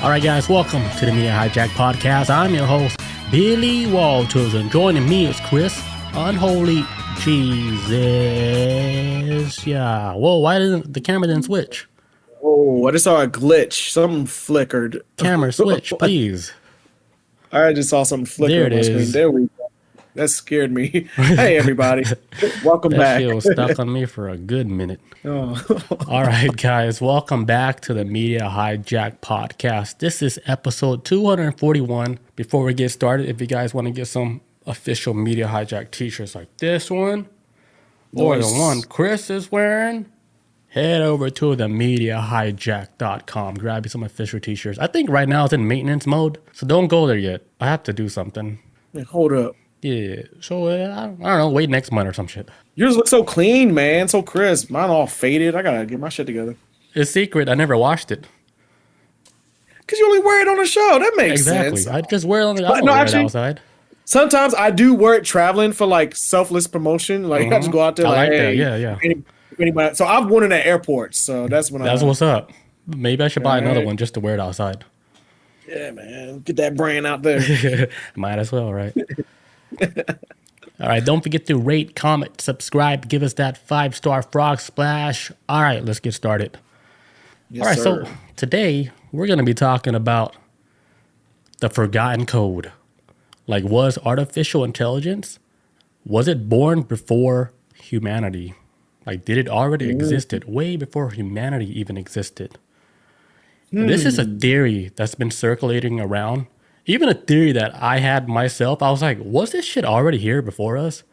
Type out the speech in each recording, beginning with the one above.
All right, guys, welcome to the Media Hijack Podcast. I'm your host, Billy Walters, and joining me is Chris, Unholy Jesus. Yeah. Whoa, why didn't the camera didn't switch? Oh, I just saw a glitch. Something flickered. Camera switch, please. I just saw something flicker There on my it screen. is. There we go. That scared me. Hey, everybody. Welcome That back. shit was stuck on me for a good minute. Oh. All right, guys, welcome back to the Media Hijack Podcast. This is episode 241. Before we get started, if you guys want to get some official Media Hijack t-shirts like this one, or the one Chris is wearing, head over to the MediaHijack.com. Grab you some official t-shirts. I think right now it's in maintenance mode, so don't go there yet. I have to do something. Hold up. Yeah, so I don't know, wait next month or some shit. Yours look so clean, man. So crisp. Mine all faded. I gotta get my shit together. It's secret. I never washed it. Because you only wear it on the show. That makes sense. I just wear it on the outside. Sometimes I do wear it traveling for like selfless promotion. Like I just go out there I like that. hey, Yeah. Anybody. So I've worn it at airports. So that's when That's what's up. Maybe I should buy another one just to wear it outside. Yeah, man. Get that brand out there. Might as well, right? All right, don't forget to rate, comment, subscribe, give us that 5-star frog splash. All right, let's get started. Yes, all right, sir. so today we're going to be talking about the forgotten code. Like, was artificial intelligence, was it born before humanity? Like, did it already existed way before humanity even existed? This is a theory that's been circulating around. Even a theory that I had myself, I was like, was this shit already here before us?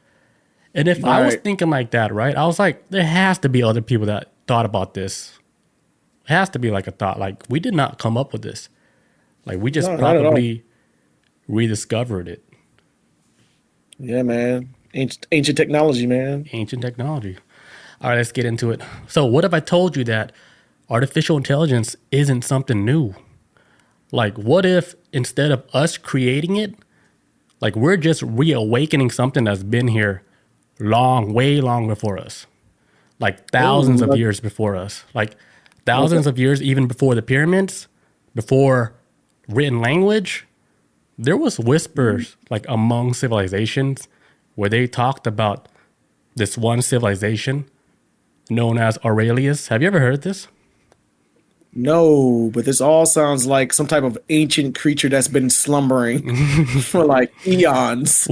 And if I was thinking like that, right, I was like, there has to be other people that thought about this. It has to be like a thought. Like, we did not come up with this. Like, we just probably rediscovered it. Yeah, man. Ancient technology, man. Ancient technology. All right, let's get into it. So what if I told you that artificial intelligence isn't something new? Like, what if instead of us creating it, like we're just reawakening something that's been here way long before us, like thousands of years before us, like thousands of years even before the pyramids, before written language. There was whispers like among civilizations where they talked about this one civilization known as Auralis. Have you ever heard this? No, but this all sounds like some type of ancient creature that's been slumbering for like eons.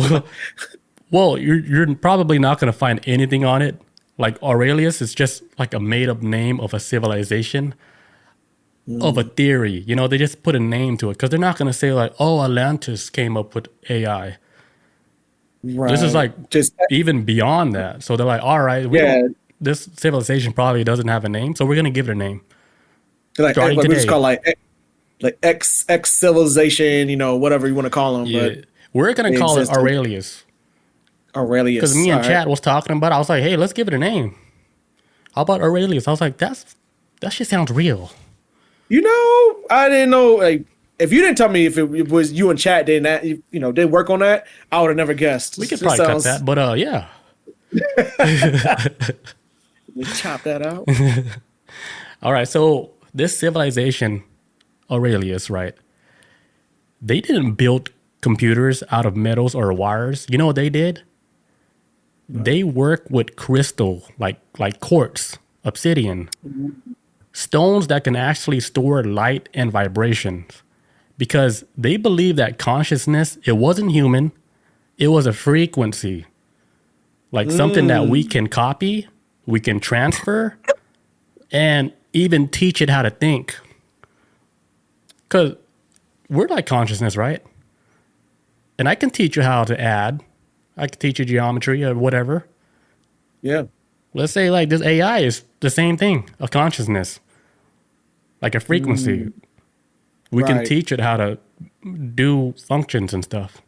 Well, you're probably not going to find anything on it. Like Aurelius is just like a made-up name of a civilization, of a theory. You know, they just put a name to it because they're not going to say like, oh, Atlantis came up with AI. Right. This is like just even beyond that. So they're like, all right, this civilization probably doesn't have a name, so we're going to give it a name. Like we just call like X civilization, you know, whatever you want to call them. Yeah. But we're gonna call it Aurelius. Aurelius. Because me and Chad was talking about it. I was like, hey, let's give it a name. How about Aurelius? I was like, that shit sounds real. You know, I didn't know. Like, if you didn't tell me if it was you and Chad didn't work on that, I would have never guessed. We could probably cut that, but yeah. We chop that out. All right, so this civilization, Aurelius, right? They didn't build computers out of metals or wires. You know what they did? Right. They work with crystal, like quartz, obsidian, stones that can actually store light and vibrations. Because they believe that consciousness, it wasn't human, it was a frequency. Like something that we can copy, we can transfer, and even teach it how to think. Because we're like consciousness, right? And I can teach you how to add. I can teach you geometry or whatever. Yeah. Let's say like this AI is the same thing, a consciousness, like a frequency. We can teach it how to do functions and stuff.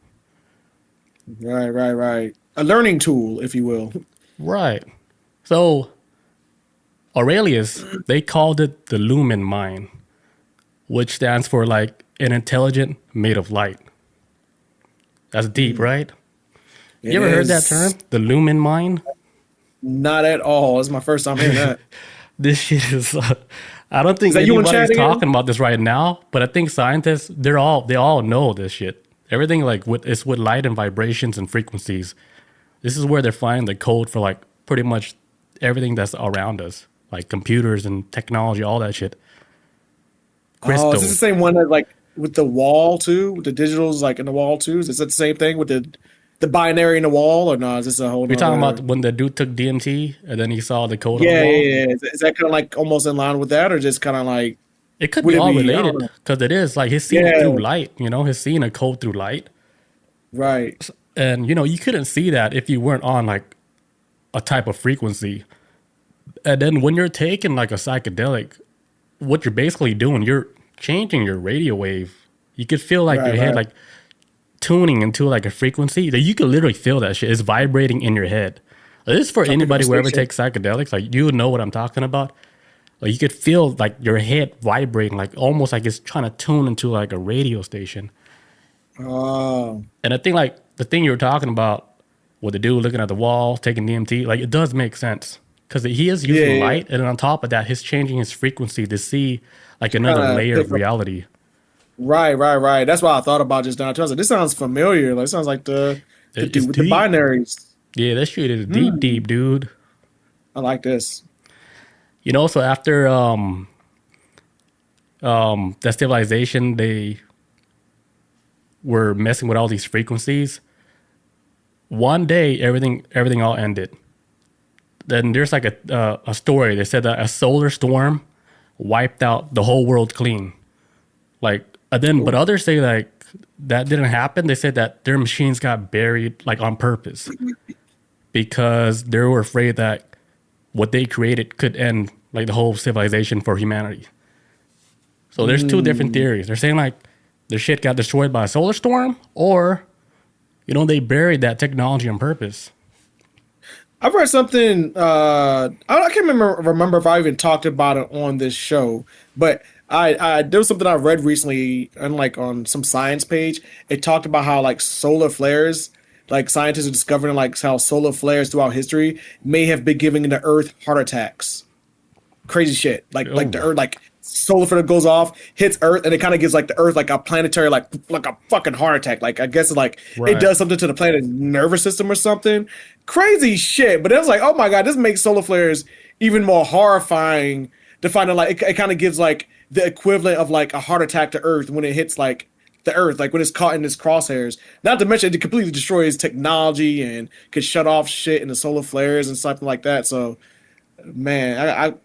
Right. A learning tool, if you will. Right. So Aurelius, they called it the Lumen Mind, which stands for like an intelligent made of light. That's deep, right? You ever heard that term? The Lumen Mind? Not at all. It's my first time hearing that. This shit is I don't Is think that you and Chad anybody's again? talking about this right now, but I think scientists they all know this shit. Everything like it's with light and vibrations and frequencies. This is where they're finding the code for like pretty much everything that's around us, like computers and technology, all that shit. Oh, is this the Crystals. same one that like with the wall too? With the digitals like in the wall too? Is that the same thing with the binary in the wall, or no? Is this a whole We're talking about nother? when the dude took DMT and then he saw the code on the Yeah, wall. yeah, yeah. Is that kind of like almost in line with that, or just kind of like It could be would it all be? I don't related know. because it is like he's seen it through Yeah, light. He's seen a code through light, right. and you couldn't see that if you weren't on like a type of frequency. And then when you're taking like a psychedelic, what you're basically doing, you're changing your radio wave. You could feel like Right, your head right. like tuning into like a frequency that you could literally feel that shit. It's vibrating in your head. This is for Trying to pick up anybody a who ever station. takes psychedelics. Like you know what I'm talking about. Like you could feel like your head vibrating, like almost like it's trying to tune into like a radio station. Oh, And I think like the thing you were talking about with the dude looking at the wall, taking DMT, like it does make sense because he is yeah, using yeah. light, and then on top of that, he's changing his frequency to see like Kind another of layer pick of up. reality. Right, right, right. That's what I thought about just now. I was like, this sounds familiar. Like, it sounds like the It's dude with the deep. binaries. Yeah, that shit is deep, Hmm, deep, dude. I like this. So after that civilization, they were messing with all these frequencies. One day, everything all ended. Then there's like a story. They said that a solar storm wiped out the whole world clean. Like but Oh, others say like that didn't happen. They said that their machines got buried like on purpose because they were afraid that what they created could end like the whole civilization for humanity. So there's two different mm. theories. They're saying like the shit got destroyed by a solar storm, or they buried that technology on purpose. I've read something. I can't remember if I even talked about it on this show, but I there was something I read recently, and like on some science page, it talked about how like solar flares, like scientists are discovering like how solar flares throughout history may have been giving the Earth heart attacks. Crazy shit. Like the Oh, Earth, like solar flare goes off, hits Earth, and it kind of gives like the Earth like a planetary like a fucking heart attack. Like I guess like it right. does something to the planet's nervous system or something. Crazy shit. But it was like, oh my god, this makes solar flares even more horrifying. To find out like it kind of gives like the equivalent of like a heart attack to Earth when it hits like the Earth, like when it's caught in its crosshairs. Not to mention it completely destroys technology and could shut off shit in the solar flares and something like that. So man,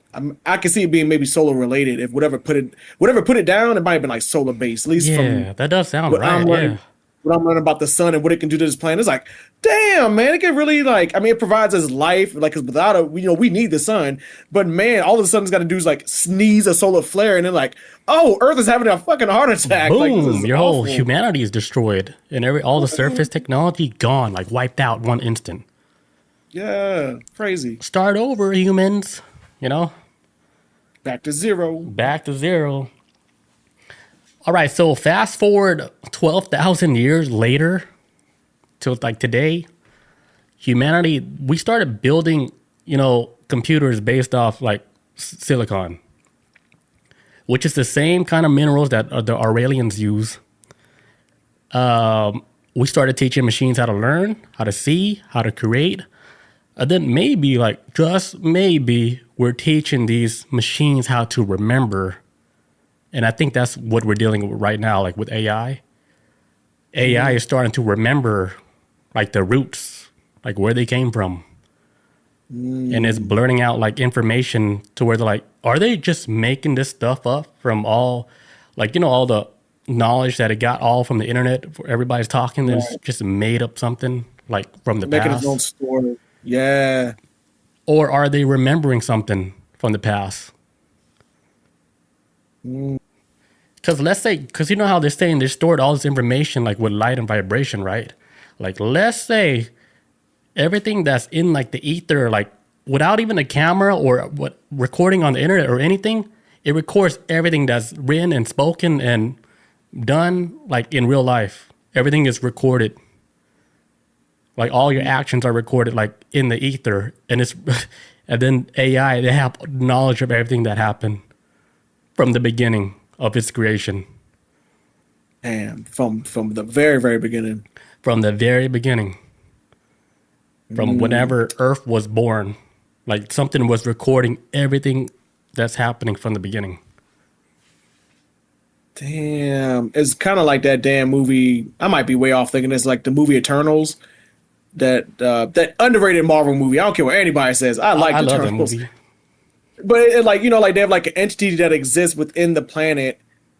I can see it being maybe solar related. If whatever put it down, it might have been like solar based. At least from Yeah, that does sound what I'm right. Yeah. learning, what I'm learning about the sun and what it can do to this planet. It's like, damn, man, it can really like. I mean, it provides us life. Like, 'cause without it, we need the sun. But man, all the sun's got to do is like sneeze a solar flare, and then like, oh, Earth is having a fucking heart attack. Like, this Boom, is your whole awful. humanity is destroyed and all the surface technology gone, like wiped out one instant. Yeah, crazy. Start over, humans. Back to zero. Back to zero. All right, so fast forward 12,000 years later to like today, humanity, we started building, computers based off like silicon, which is the same kind of minerals that the Auralians use. We started teaching machines how to learn, how to see, how to create. And then maybe, like, just maybe, we're teaching these machines how to remember. And I think that's what we're dealing with right now, like with AI. AI is starting to remember, like, the roots, like where they came from. And it's blurting out, like, information to where they're like, are they just making this stuff up from all, like, all the knowledge that it got all from the internet? Everybody's talking, and it's Right. just made up something, like, from the Making its own past. story. Yeah. Or are they remembering something from the past? Because let's say, because you know how they're saying they stored all this information like with light and vibration, right? Like, let's say everything that's in like the ether, like without even a camera or what recording on the internet or anything, it records everything that's written and spoken and done like in real life. Everything is recorded. Like all your actions are recorded like in the ether, and it's and then AI they have knowledge of everything that happened. from the beginning of its creation. Damn, from the very, very beginning. From the very beginning. From whenever Earth was born. Like something was recording everything that's happening from the beginning. Damn, it's kind of like that damn movie. I might be way off thinking it's like the movie Eternals, that underrated Marvel movie. I don't care what anybody says. I like I love that Eternals, movie. but like like they have like an entity that exists within the planet,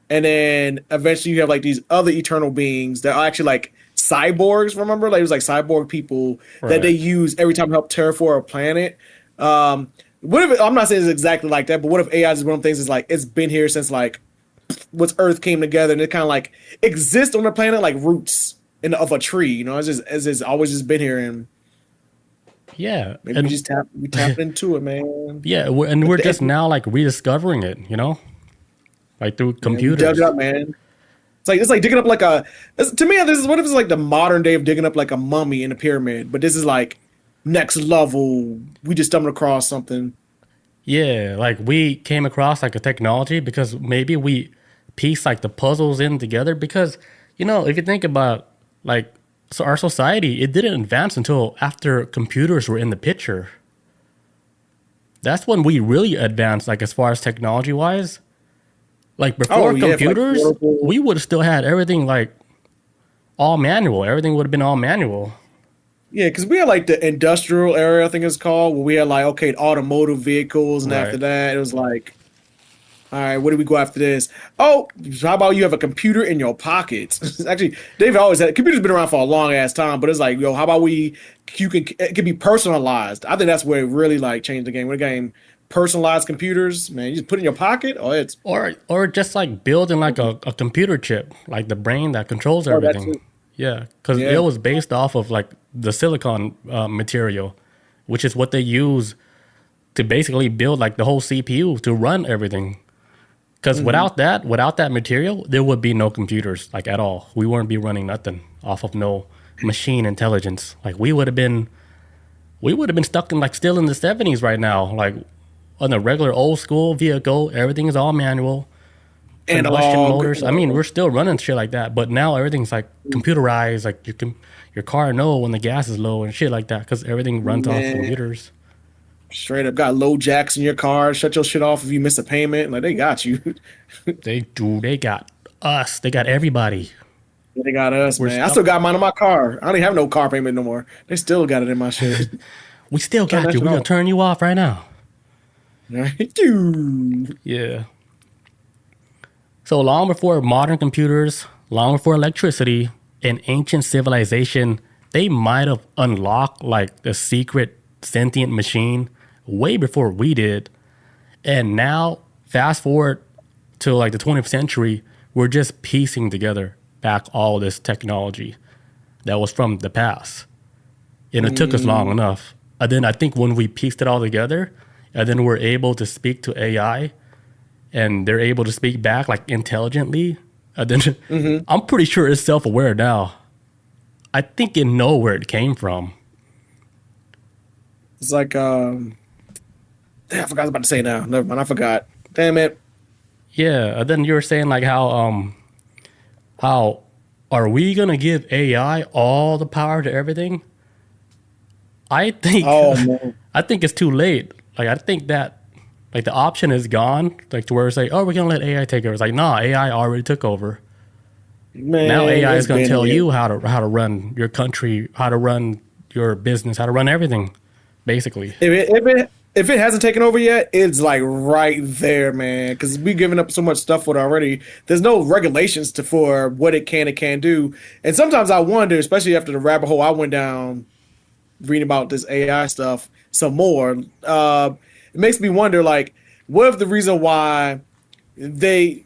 and then eventually you have like these other eternal beings that are actually like cyborgs. Remember, like it was like cyborg people that they use every time to help terraform a planet. What if I'm not saying it's exactly like that, but what if AI is one of the things is like it's been here since like once Earth came together, and it kind of like exists on the planet like roots of a tree. It's always just been here, and Yeah. maybe we tap into it, man. Yeah, we're just now like rediscovering it, like through We computers. dug it up, man. It's like digging up like to me, this is what if it's like the modern day of digging up like a mummy in a pyramid, but this is like next level. We just stumbled across something. Yeah, like we came across like a technology because maybe we pieced like the puzzles in together because, if you think about like so our society, it didn't advance until after computers were in the picture. That's when we really advanced, like as far as technology wise. Like before computers, like we would have still had everything like all manual. Everything would have been all manual. Yeah, because we had like the industrial era, I think it's called, where we had like automotive vehicles, and Right. after that it was like, all right, where do we go after this? Oh, how about you have a computer in your pocket? Actually, they've always had computers been around for a long ass time, but it's like, how about it can be personalized. I think that's where it really like changed the game. When the game personalized computers, man, you just put it in your pocket, Or just like building like a computer chip, like the brain that controls that's everything. it. Yeah, because Yeah. it was based off of like the silicon material, which is what they use to basically build like the whole CPU to run everything. Because without that material, there would be no computers like at all. We wouldn't be running nothing off of no machine intelligence. Like we would have been stuck in like still in the 70s right now, like on a regular old school vehicle. Everything is all manual. Combustion Analog. motors. I mean, we're still running shit like that, but now everything's like computerized. Like your car know when the gas is low and shit like that because everything runs off Man. computers. Straight up got low jacks in your car. Shut your shit off if you miss a payment. Like they got you. They do. They got us. They got everybody. They got us, man. I stuck. still got mine in my car. I don't even have no car payment no more. They still got it in my shit. We still Turn got that you. shit We're gonna off. turn you off right now. Right? Dude. Yeah. So long before modern computers, long before electricity, an ancient civilization, they might have unlocked like the secret sentient machine way before we did. And now, fast forward to like the 20th century, we're just piecing together back all this technology that was from the past. And it took us long enough. And then I think when we pieced it all together, and then we're able to speak to AI, and they're able to speak back like intelligently, and then I'm pretty sure it's self-aware now. I think it know where it came from. It's like damn, I forgot what I was about to say now. Never mind, I forgot. Damn it. Yeah, and then you were saying like how are we gonna give AI all the power to everything? I think Oh man. I think it's too late. Like I think that like the option is gone. Like to where it's like, oh, we're gonna let AI take over. It's like, nah, AI already took over. Man, Now AI is it's gonna been tell here. you how to run your country, how to run your business, how to run everything, basically. If it hasn't taken over yet, it's like right there, man. Because we giving up so much stuff for it already. There's no regulations for what it can and can't do. And sometimes I wonder, especially after the rabbit hole I went down reading about this AI stuff some more. It makes me wonder, like, what if the reason why the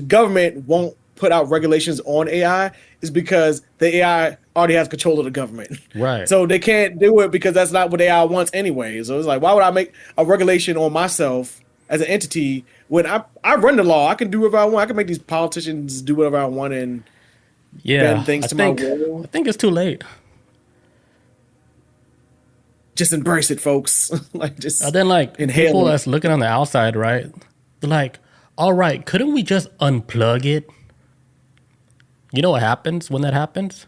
government won't put out regulations on AI is because the AI already has control of the government. Right. So they can't do it because that's not what AI wants anyway. So it's like, why would I make a regulation on myself as an entity when I run the law? I can do whatever I want. I can make these politicians do whatever I want and Yeah, bend things I to think my will. I think it's too late. Just embrace it, folks. Like just And then like inhale people it. that's looking on the outside, right? They're like, all right, couldn't we just unplug it? You know what happens when that happens?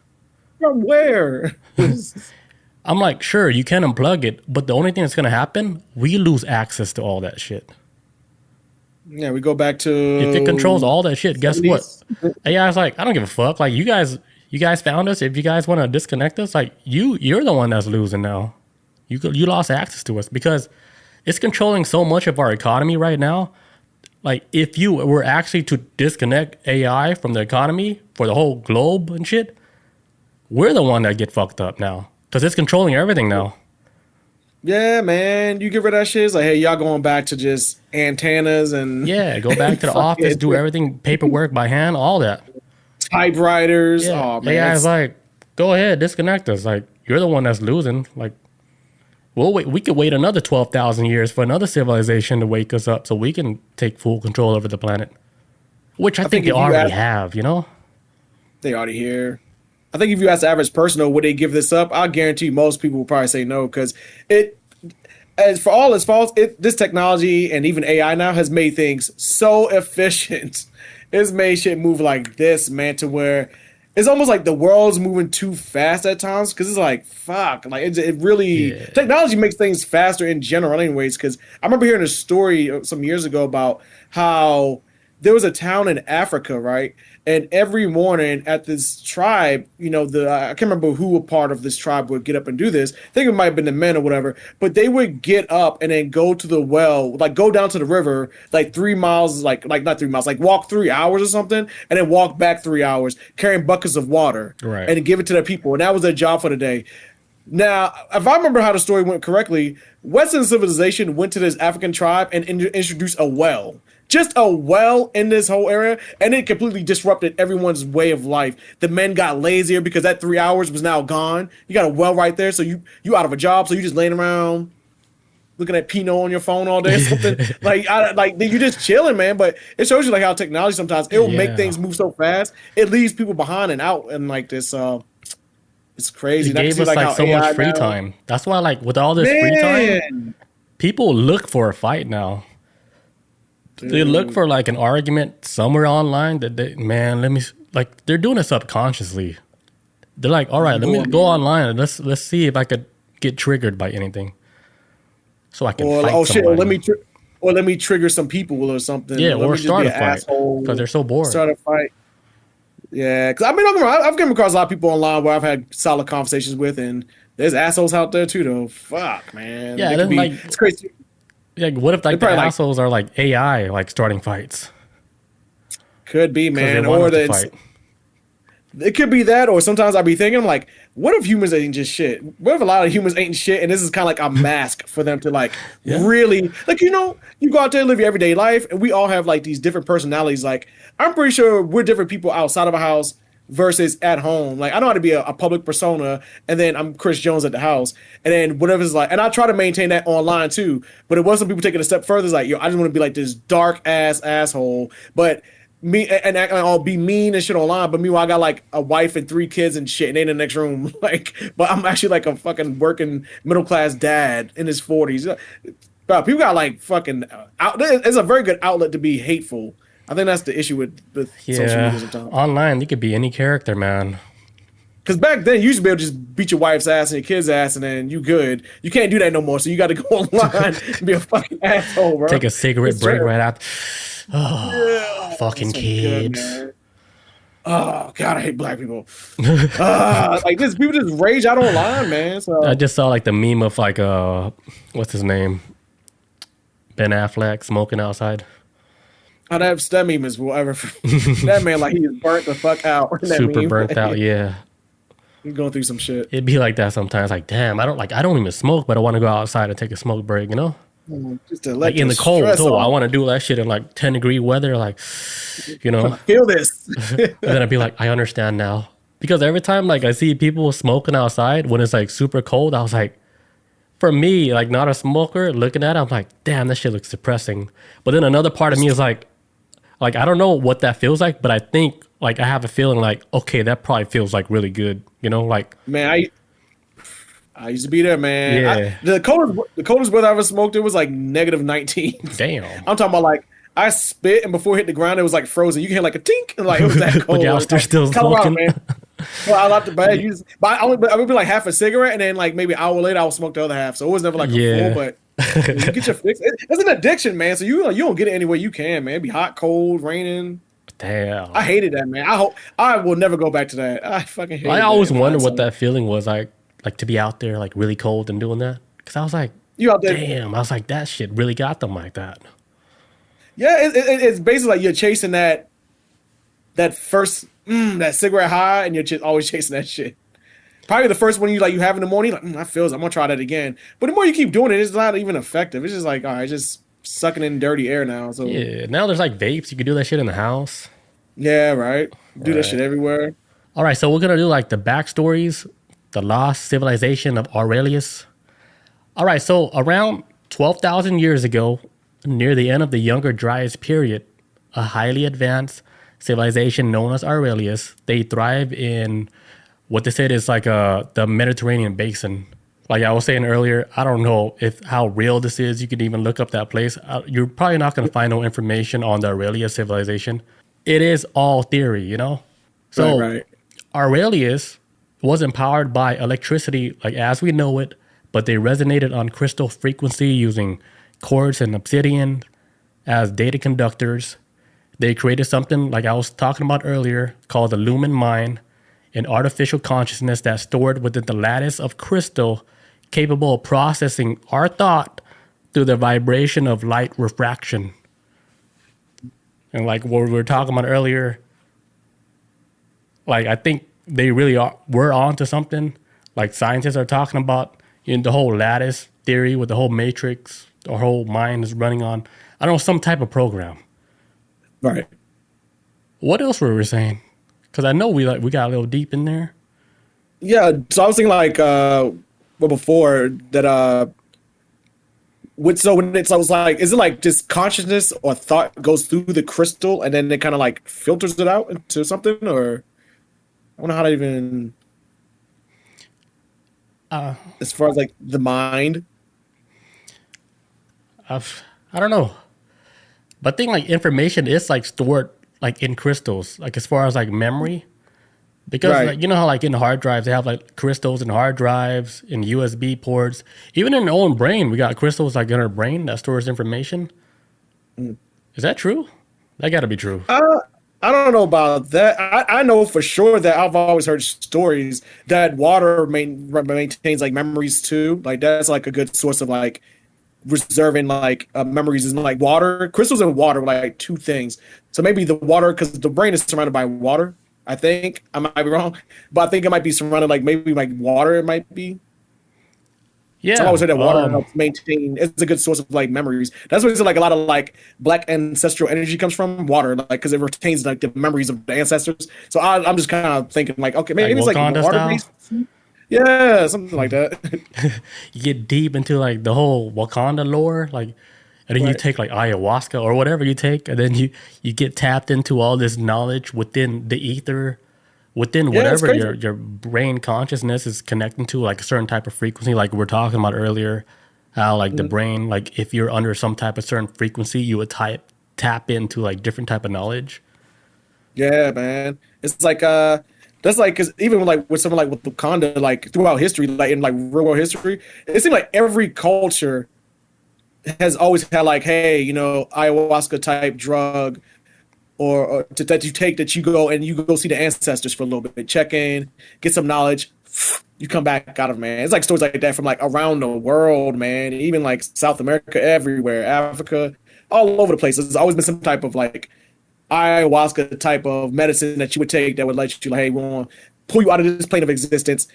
From where? I'm like, sure, you can unplug it, but the only thing that's gonna happen, we lose access to all that shit. Yeah, we go back to If it controls all that shit, guess what? 70s. AI's like, I don't give a fuck. Like, you guys found us. If you guys want to disconnect us, like, you're the one that's losing now. You lost access to us because it's controlling so much of our economy right now. Like, if you were actually to disconnect AI from the economy for the whole globe and shit, we're the one that get fucked up now because it's controlling everything now. Yeah, man, you get rid of that shit. It's like, hey, y'all going back to just antennas and Yeah, go back to the office, do everything, paperwork by hand, all that. typewriters. Yeah, Oh man, AI's like, go ahead, disconnect us. Like, you're the one that's losing. Like, we'll wait. We could wait another 12,000 years for another civilization to wake us up so we can take full control over the planet, which I think they if you already ask- have. You know? they already here. I think if you ask the average person, though, would they give this up? I guarantee most people will probably say no because it, as for all its faults, this technology and even AI now has made things so efficient. It's made shit move like this, man, to where it's almost like the world's moving too fast at times because it's like, fuck. Like, it really, Yeah. technology makes things faster in general, anyways. Because I remember hearing a story some years ago about how there was a town in Africa, right? And every morning at this tribe, I can't remember who a part of this tribe would get up and do this. I think it might have been the men or whatever, but they would get up and then go to the well, like go down to the river, like 3 miles, like not 3 miles, like walk 3 hours or something, and then walk back 3 hours carrying buckets of water, Right. and give it to their people. And that was their job for the day. Now, if I remember how the story went correctly, Western civilization went to this African tribe and introduced a well. Just a well in this whole area, and it completely disrupted everyone's way of life. The men got lazier because that 3 hours was now gone. You got a well right there, so you out of a job, so you just laying around looking at Pinot on your phone all day or something. You just chilling, man. But it shows you like how technology sometimes it will make Yeah. things move so fast, it leaves people behind and out, and like this. It's crazy. It And I can gave see, us like how so AI much free now- time. That's why, like, with all this free time, Man, people look for a fight now. They look for like an argument somewhere online that they're doing it subconsciously. They're like, all right, let me go online and let's see if I could get triggered by anything, so I can or fight oh shit, somebody. or let me trigger some people or something. Yeah, Let or me just start be a an fight asshole. because they're so bored. Start a fight. Yeah, because I've come across a lot of people online where I've had solid conversations with, and there's assholes out there too, though. Fuck, man. Yeah, They then, could like- it's crazy. Like, what if like the probably like- assholes are like AI, like starting fights Could be, because they man, want or us to that fight? it could be that, or sometimes I'll be thinking, I'm like, what if humans ain't just shit? What if a lot of humans ain't shit, and this is kind of like a mask for them to like really, like, you go out there and live your everyday life, and we all have like these different personalities. Like, I'm pretty sure we're different people outside of a house versus at home. Like, I know how to be a public persona, and then I'm Chris Jones at the house, and then whatever's like, and I try to maintain that online too. But it wasn't people taking it a step further. It's like, yo, I just want to be like this dark ass asshole, but me and act like I'll be mean and shit online. But meanwhile, I got like a wife and 3 kids and shit, and they in the next room. Like, but I'm actually like a fucking working middle class dad in his 40s. Bro, people got like fucking it's a very good outlet to be hateful. I think that's the issue with social media Yeah, sometimes. online you could be any character, man. Because back then, you used to be able to just beat your wife's ass and your kid's ass, and then you good. You can't do that no more. So you got to go online and be a fucking asshole, bro. Take a cigarette It's break terrible. right after. Oh, fucking Good, kids. man. Oh God, I hate black people. Like this, people just rage out online, man. So I just saw like the meme of like what's his name? Ben Affleck smoking outside. that meme is whatever. That man, like, he is burnt the fuck out. in that Super meme. burnt out, yeah. He's going through some shit. It'd be like that sometimes. Like, damn, I don't even smoke, but I want to go outside and take a smoke break, you know? Just to let Like in the cold stress too. I off. want to do that shit in like 10-degree weather, like, you know. Feel this. And then I'd be like, I understand now. Because every time like I see people smoking outside when it's like super cold, I was like, for me, like not a smoker, looking at it, I'm like, damn, that shit looks depressing. But then another part of me is like I don't know what that feels like, but I think like I have a feeling like, okay, that probably feels like really good, you know, like Man, I used to be there, man. Yeah. The coldest weather I ever smoked, it was like -19. damn. I'm talking about like I spit, and before it hit the ground, it was like frozen. You can hear like a tink, and like it was that But cold. y'all Like, still Colorado, smoking. man. Well, I like the bad. But I would be like half a cigarette, and then like maybe an hour later, I would smoke the other half. So it was never like a full, Yeah. but you get your fix. It's an addiction, man. So you don't get it anywhere you can, man. It be hot, cold, raining. I Damn. hated that, man. I hope I will never go back to that. I fucking hated I that always in wondered what hindsight. that feeling was like to be out there like really cold and doing that. Because I was like, You out there? damn. I was like, that shit really got them like that. Yeah, it's basically like you're chasing that first that cigarette high, and you're just always chasing that shit. Probably the first one you have in the morning, like that feels. I'm gonna try that again. But the more you keep doing it, it's not even effective. It's just like all right, just sucking in dirty air now. So Yeah. Now there's like vapes. You can do that shit in the house. yeah, right. Do that shit Right. everywhere. All right. So we're gonna do like the backstories, the lost civilization of Aurelius. All right. So around 12,000 years ago, near the end of the Younger Dryas period, a highly advanced civilization known as Aurelius, they thrive in what they said is like the Mediterranean basin. Like I was saying earlier, I don't know if how real this is. You could even look up that place. You're probably not going to find no information on the Aurelius civilization. It is all theory, you know? Right, So right. Aurelius was empowered by electricity, like as we know it, but they resonated on crystal frequency using quartz and obsidian as data conductors. They created something like I was talking about earlier called the lumen mind, an artificial consciousness that's stored within the lattice of crystal, capable of processing our thought through the vibration of light refraction. And like what we were talking about earlier, like I think they really were onto something. Like scientists are talking about the whole lattice theory with the whole matrix, the whole mind is running on, I don't know, some type of program. Right. What else were we saying? Because I know we got a little deep in there. Yeah. So I was thinking like well before that when it's I was like, is it like just consciousness or thought goes through the crystal and then it kind of like filters it out into something, or I don't know how to even as far as like the mind. I don't know, but I think like information is like stored like in crystals, like as far as like memory. Because Right. like you know how like in hard drives they have like crystals in hard drives, in USB ports, even in our own brain we got crystals like in our brain that stores information. Is that true? That got to be true. I don't know about that. I know for sure that I've always heard stories that water maintains like memories too. Like that's like a good source of like reserving like memories is like water. Crystals and water are like two things. So maybe the water, because the brain is surrounded by water. I think I might be wrong, but I think it might be surrounded like maybe like water. It might be. So I Yeah. always heard that water helps maintain. It's a good source of like memories. That's where like a lot of like black ancestral energy comes from. Water, like because it retains like the memories of the ancestors. So I'm just kind of thinking like, okay, Like maybe it's like Wakanda water style. based. Yeah, something like that. You get deep into like the whole Wakanda lore, like, and then you Right. take like ayahuasca or whatever you take, and then you get tapped into all this knowledge within the ether, within Yeah, it's whatever crazy. your brain consciousness is connecting to, like a certain type of frequency, like we are talking about earlier, how like the brain, like if you're under some type of certain frequency, you would tap into like different type of knowledge. Yeah, man. It's like that's like because even like with something like with Wakanda, like throughout history, like in like real world history, it seems like every culture has always had like, hey, ayahuasca type drug that you take that you go and you go see the ancestors for a little bit, check in, get some knowledge, you come back out of, man. It's like stories like that from like around the world, man. Even like South America, everywhere, Africa, all over the place. There's always been some type of like ayahuasca type of medicine that you would take that would let you like, hey, we want to pull you out of this plane of existence,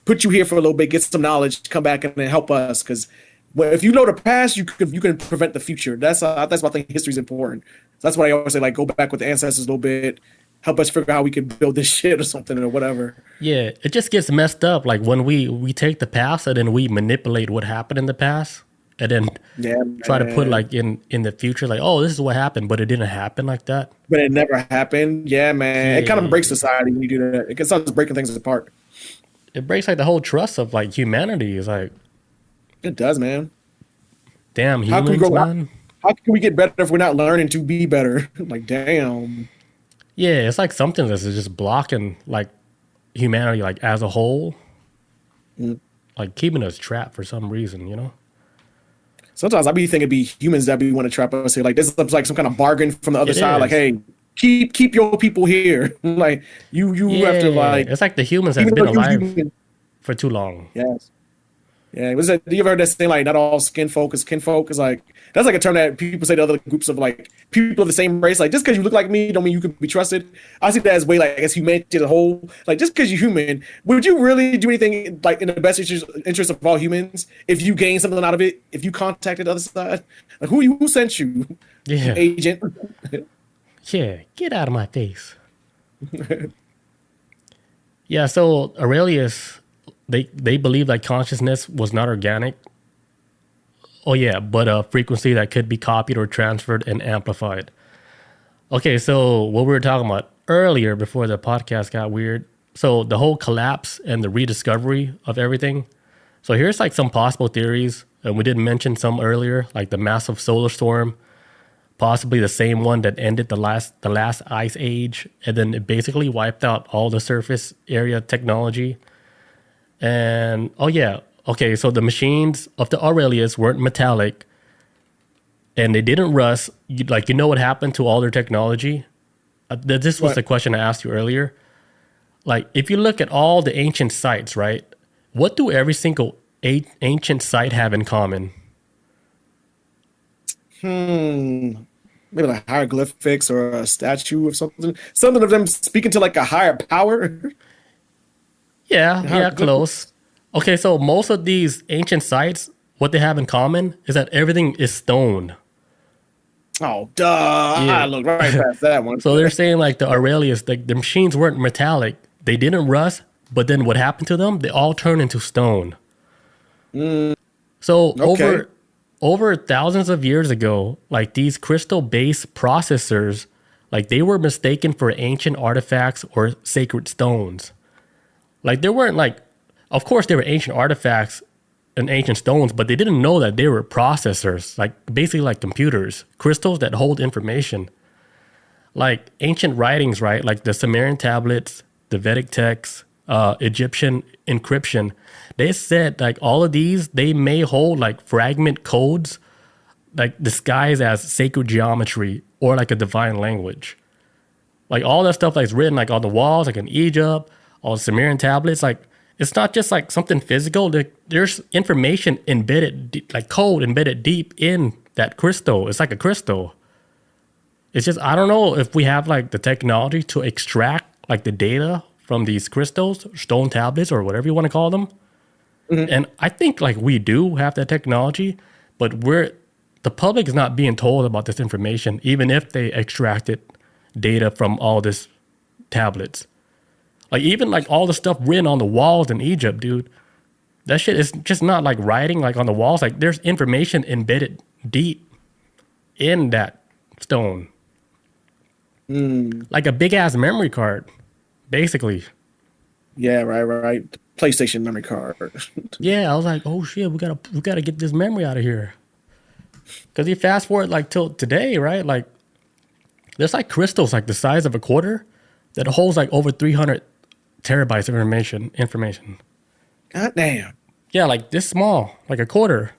put you here for a little bit, get some knowledge, come back and then help us. Because if you know the past, you can prevent the future. That's why I think history is important. That's why I always say, like, go back with the ancestors a little bit, help us figure out how we can build this shit or something or whatever. Yeah, it just gets messed up. Like when we take the past and then we manipulate what happened in the past, and then Yeah, try to put man. like in the future, like, oh, this is what happened, but it didn't happen like that. But it never happened. Yeah, man. It kind of breaks Yeah, society when you do that. It starts breaking things apart. it breaks like the whole trust of like humanity. Is like, It does, man. damn How can we humans, grow? man. how can we get better if we're not learning to be better? Like, damn. Yeah, it's like something that's just blocking like humanity like as a whole, Mm. like keeping us trapped for some reason, you know? Sometimes I be thinking it'd be humans that be want to trap us here. Like this is like some kind of bargain from the other It side. Like, is. hey, keep your people here. Like you have to Yeah. like It's like the humans has even been though you alive human. for too long. Yes. Yeah, was that? You ever heard that saying like not all skin folk is kinfolk? Is like that's like a term that people say to other groups of like people of the same race. Like just because you look like me, don't mean you can be trusted. I see that as way like as humanity as a whole. Like just because you're human, would you really do anything like in the best interest of all humans if you gain something out of it? If you contacted the other side, like who sent you, Yeah. agent? Yeah. Get out of my face. Yeah. So Aurelius, they believe that consciousness was not organic. Oh yeah, but a frequency that could be copied or transferred and amplified. Okay, so what we were talking about earlier before the podcast got weird. So the whole collapse and the rediscovery of everything. So here's like some possible theories, and we did mention some earlier, like the massive solar storm, possibly the same one that ended the last ice age, and then it basically wiped out all the surface area technology. And oh yeah, okay, so the machines of the Aurelius weren't metallic and they didn't rust. Like you know what happened to all their technology? This was What? the question I asked you earlier. Like if you look at all the ancient sites, right? What do every single ancient site have in common? Hmm. Maybe like hieroglyphics or a statue or something. Something of them speaking to like a higher power. Yeah, yeah, Hieroglyphics. close. Okay, so most of these ancient sites, what they have in common is that everything is stone. Oh, duh. I Yeah. looked right past that one. So they're saying like the Aurelius, like the machines weren't metallic. They didn't rust, but then what happened to them? They all turned into stone. So Okay. over thousands of years ago, like these crystal-based processors, like they were mistaken for ancient artifacts or sacred stones. Like they weren't like, of course they were ancient artifacts and ancient stones, but they didn't know that they were processors, like basically like computers, crystals that hold information. Like ancient writings, right? Like the Sumerian tablets, the Vedic texts, Egyptian encryption. They said like all of these, they may hold like fragment codes, like disguised as sacred geometry or like a divine language. Like all that stuff that's written like on the walls, like in Egypt, all the Sumerian tablets, like it's not just like something physical. There's information embedded, like code embedded deep in that crystal. It's like a crystal. It's just I don't know if we have like the technology to extract like the data from these crystals, stone tablets, or whatever you want to call them. Mhm. And I think like we do have that technology, but the public is not being told about this information, even if they extracted data from all this tablets. Like even like all the stuff written on the walls in Egypt, dude. That shit is just not like writing like on the walls. Like there's information embedded deep in that stone. Mm. Like a big ass memory card, basically. Yeah, right. PlayStation memory card. Yeah, I was like, oh shit, we gotta get this memory out of here. Cause you fast forward like till today, right? Like there's like crystals like the size of a quarter that holds like over 300 terabytes of information. God damn. Yeah, like this small, like a quarter.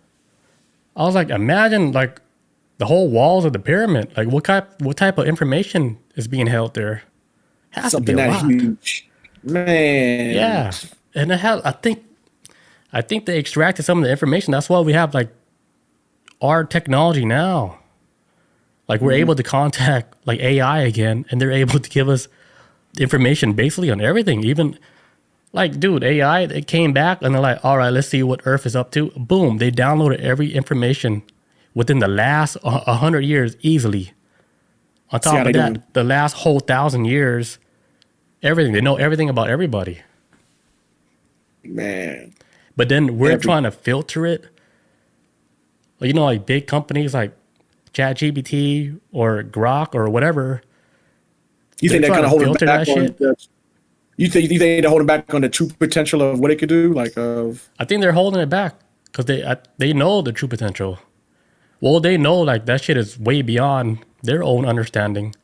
I was like, imagine like the whole walls of the pyramid. Like what type of information is being held there? Has to be Something a that lot. huge. Man. Yeah. And I think they extracted some of the information. That's why we have like our technology now. Like we're able to contact like AI again and they're able to give us information basically on everything. Even like, dude, AI, it came back and they're like, all right, let's see what Earth is up to. Boom, they downloaded every information within the last 100 years easily. On See how top they of doing. that, the last whole 1,000 years, everything. They know everything about everybody. Man. But then we're Every trying to filter it. You know, like big companies like ChatGPT or Grok or whatever, you they're think they're trying kind of to holding filter back that on shit. you think they're holding back on the true potential of what it could do? Like of I think they're holding it back because they know the true potential. Well, they know like that shit is way beyond their own understanding.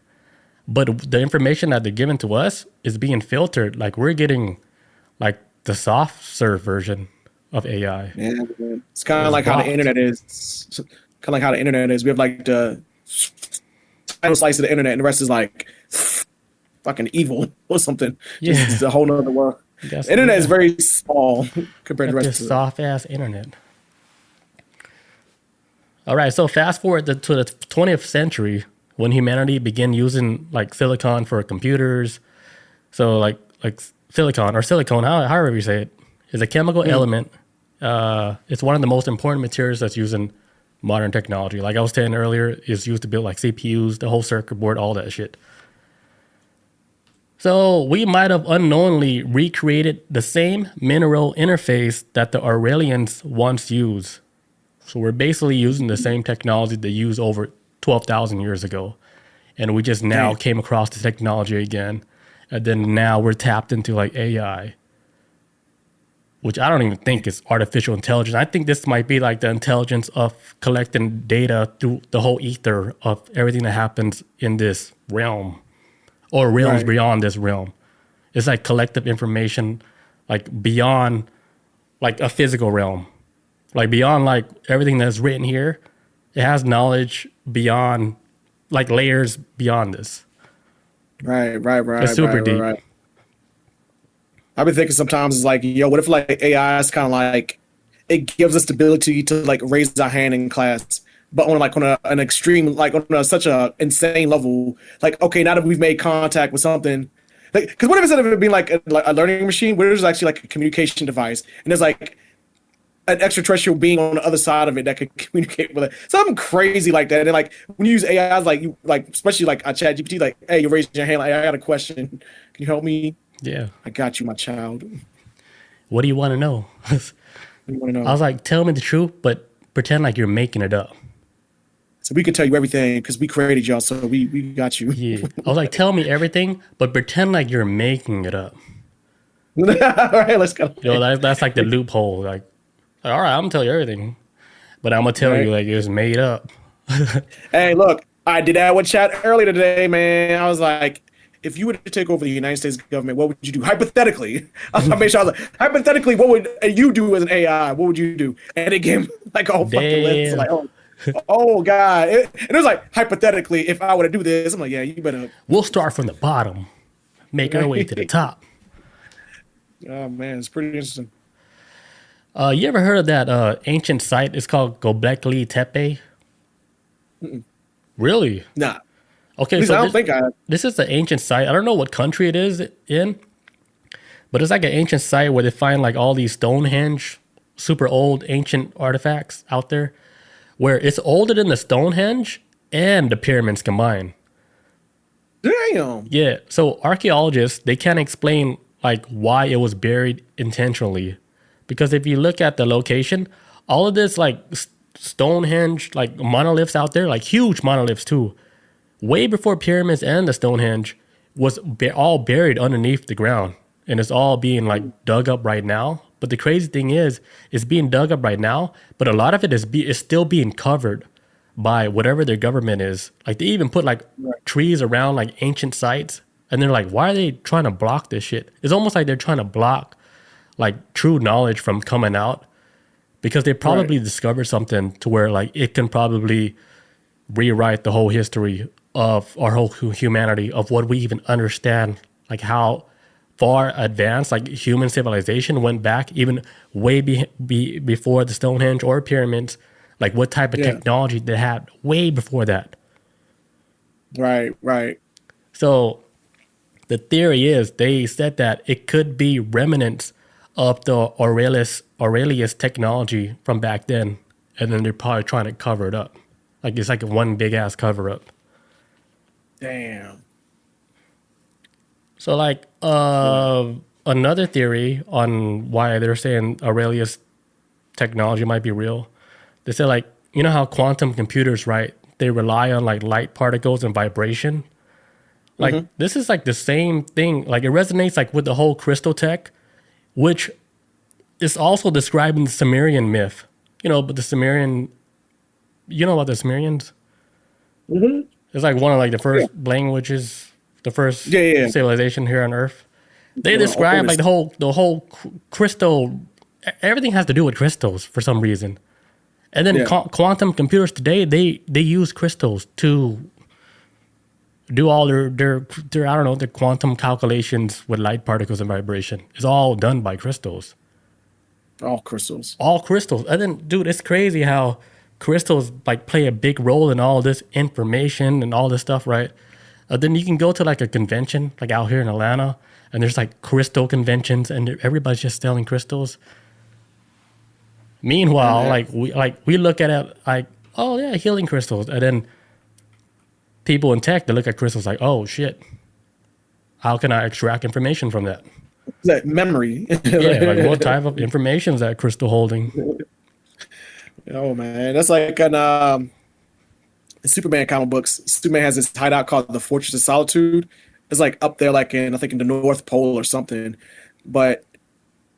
But the information that they're giving to us is being filtered. Like we're getting like the soft serve version of AI. Yeah, it's kind of It's like how the blocked. internet is. Kind of like how the internet is. We have like the tiny slice of the internet, and the rest is like fucking evil or something. Yeah. Just a whole nother world. Yes, The internet is yeah. very small compared to the Got rest this of it. soft ass internet. All right, so fast forward to the 20th century when humanity began using like silicon for computers. So like silicon or silicone, however you say it, is a chemical element. It's one of the most important materials that's used in modern technology. Like I was saying earlier, is used to build like CPUs, the whole circuit board, all that shit. So we might have unknowingly recreated the same mineral interface that the Aurelians once used. So we're basically using the same technology they used over 12,000 years ago. And we just now Damn. came across the technology again. And then now we're tapped into like AI, which I don't even think is artificial intelligence. I think this might be like the intelligence of collecting data through the whole ether of everything that happens in this realm or realms Right. beyond this realm. It's like collective information, like beyond like a physical realm, like beyond like everything that's written here. It has knowledge beyond like layers beyond this. Right, right, It's right, super right, right, deep. right. I've been thinking sometimes it's like, yo, what if like AI is kind of like it gives us the ability to like raise our hand in class, but on like on an extreme, like on such a insane level. Like, okay, now that we've made contact with something, like, because what if instead of it being like a learning machine, what if it's actually like a communication device, and there's like an extraterrestrial being on the other side of it that could communicate with it. Something crazy like that. And like when you use AI, like you like especially like a chat GPT, like, hey, you raise your hand, like I got a question. Can you help me? Yeah. I got you, my child. What What do you want to know? do you want to I know? was like, tell me the truth, but pretend like you're making it up. So we can tell you everything because we created y'all, so we got you. Yeah. I was like, tell me everything, but pretend like you're making it up. All right, let's go. You know, that's like the loophole. Like, all right, I'm gonna tell you everything, but I'm gonna tell you Right. like it's made up. Hey, look, I did that with chat earlier today, man. I was like, if you were to take over the United States government, what would you do? Hypothetically, I made sure I was like, hypothetically, what would you do as an AI? What would you do? And it gave me like a whole fucking list. Damn. Like, oh God. And it was like, hypothetically, if I were to do this, I'm like, yeah, you better. We'll start from the bottom, make our way to the top. Oh man, it's pretty interesting. You ever heard of that ancient site? It's called Gobekli Tepe. Really? Nah, at Okay, least so I don't think I. this is the ancient site. I don't know what country it is in, but it's like an ancient site where they find like all these Stonehenge, super old ancient artifacts out there, where it's older than the Stonehenge and the pyramids combined. Damn. Yeah, so archaeologists they can't explain like why it was buried intentionally, because if you look at the location, all of this like Stonehenge like monoliths out there, like huge monoliths too, way before pyramids and the Stonehenge was all buried underneath the ground, and it's all being like dug up right now. But the crazy thing is, it's being dug up right now, but a lot of it is still being covered by whatever their government is. Like they even put like trees around like ancient sites, and they're like, why are they trying to block this shit? It's almost like they're trying to block like true knowledge from coming out because they probably discovered something to where like it can probably rewrite the whole history of our whole humanity of what we even understand, like how far advanced like human civilization went back even way before the Stonehenge or pyramids, like what type of Yeah. technology they had way before that. Right. Right. So the theory is they said that it could be remnants of the Aurelius technology from back then, and then they're probably trying to cover it up. Like it's like a one big ass cover up. Damn. So like another theory on why they're saying Aurelius technology might be real. They say like, you know how quantum computers, right? They rely on like light particles and vibration. Like this is like the same thing. Like it resonates like with the whole crystal tech, which is also describing the Sumerian myth. You know, but the Sumerian You know about the Sumerians? Hmm. It's like one of like the Yeah. first languages, the first Yeah, yeah, civilization here on Earth. They yeah. describe like the whole crystal. Everything has to do with crystals for some reason. And then Yeah. quantum computers today, they use crystals to do all their I don't know, their quantum calculations with light particles and vibration. It's all done by crystals. All crystals. All crystals. And then, dude, it's crazy how crystals like play a big role in all this information and all this stuff, right? Then you can go to like a convention, like out here in Atlanta, and there's like crystal conventions, and everybody's just selling crystals. Meanwhile, Yeah. we look at it like, oh yeah, healing crystals, and then people in tech they look at crystals like, oh shit, how can I extract information from that? That memory. Yeah, like what type of information is that crystal holding? Oh man, that's like an Superman comic books. Superman has this hideout called the Fortress of Solitude. It's like up there, like in I think in the North Pole or something. But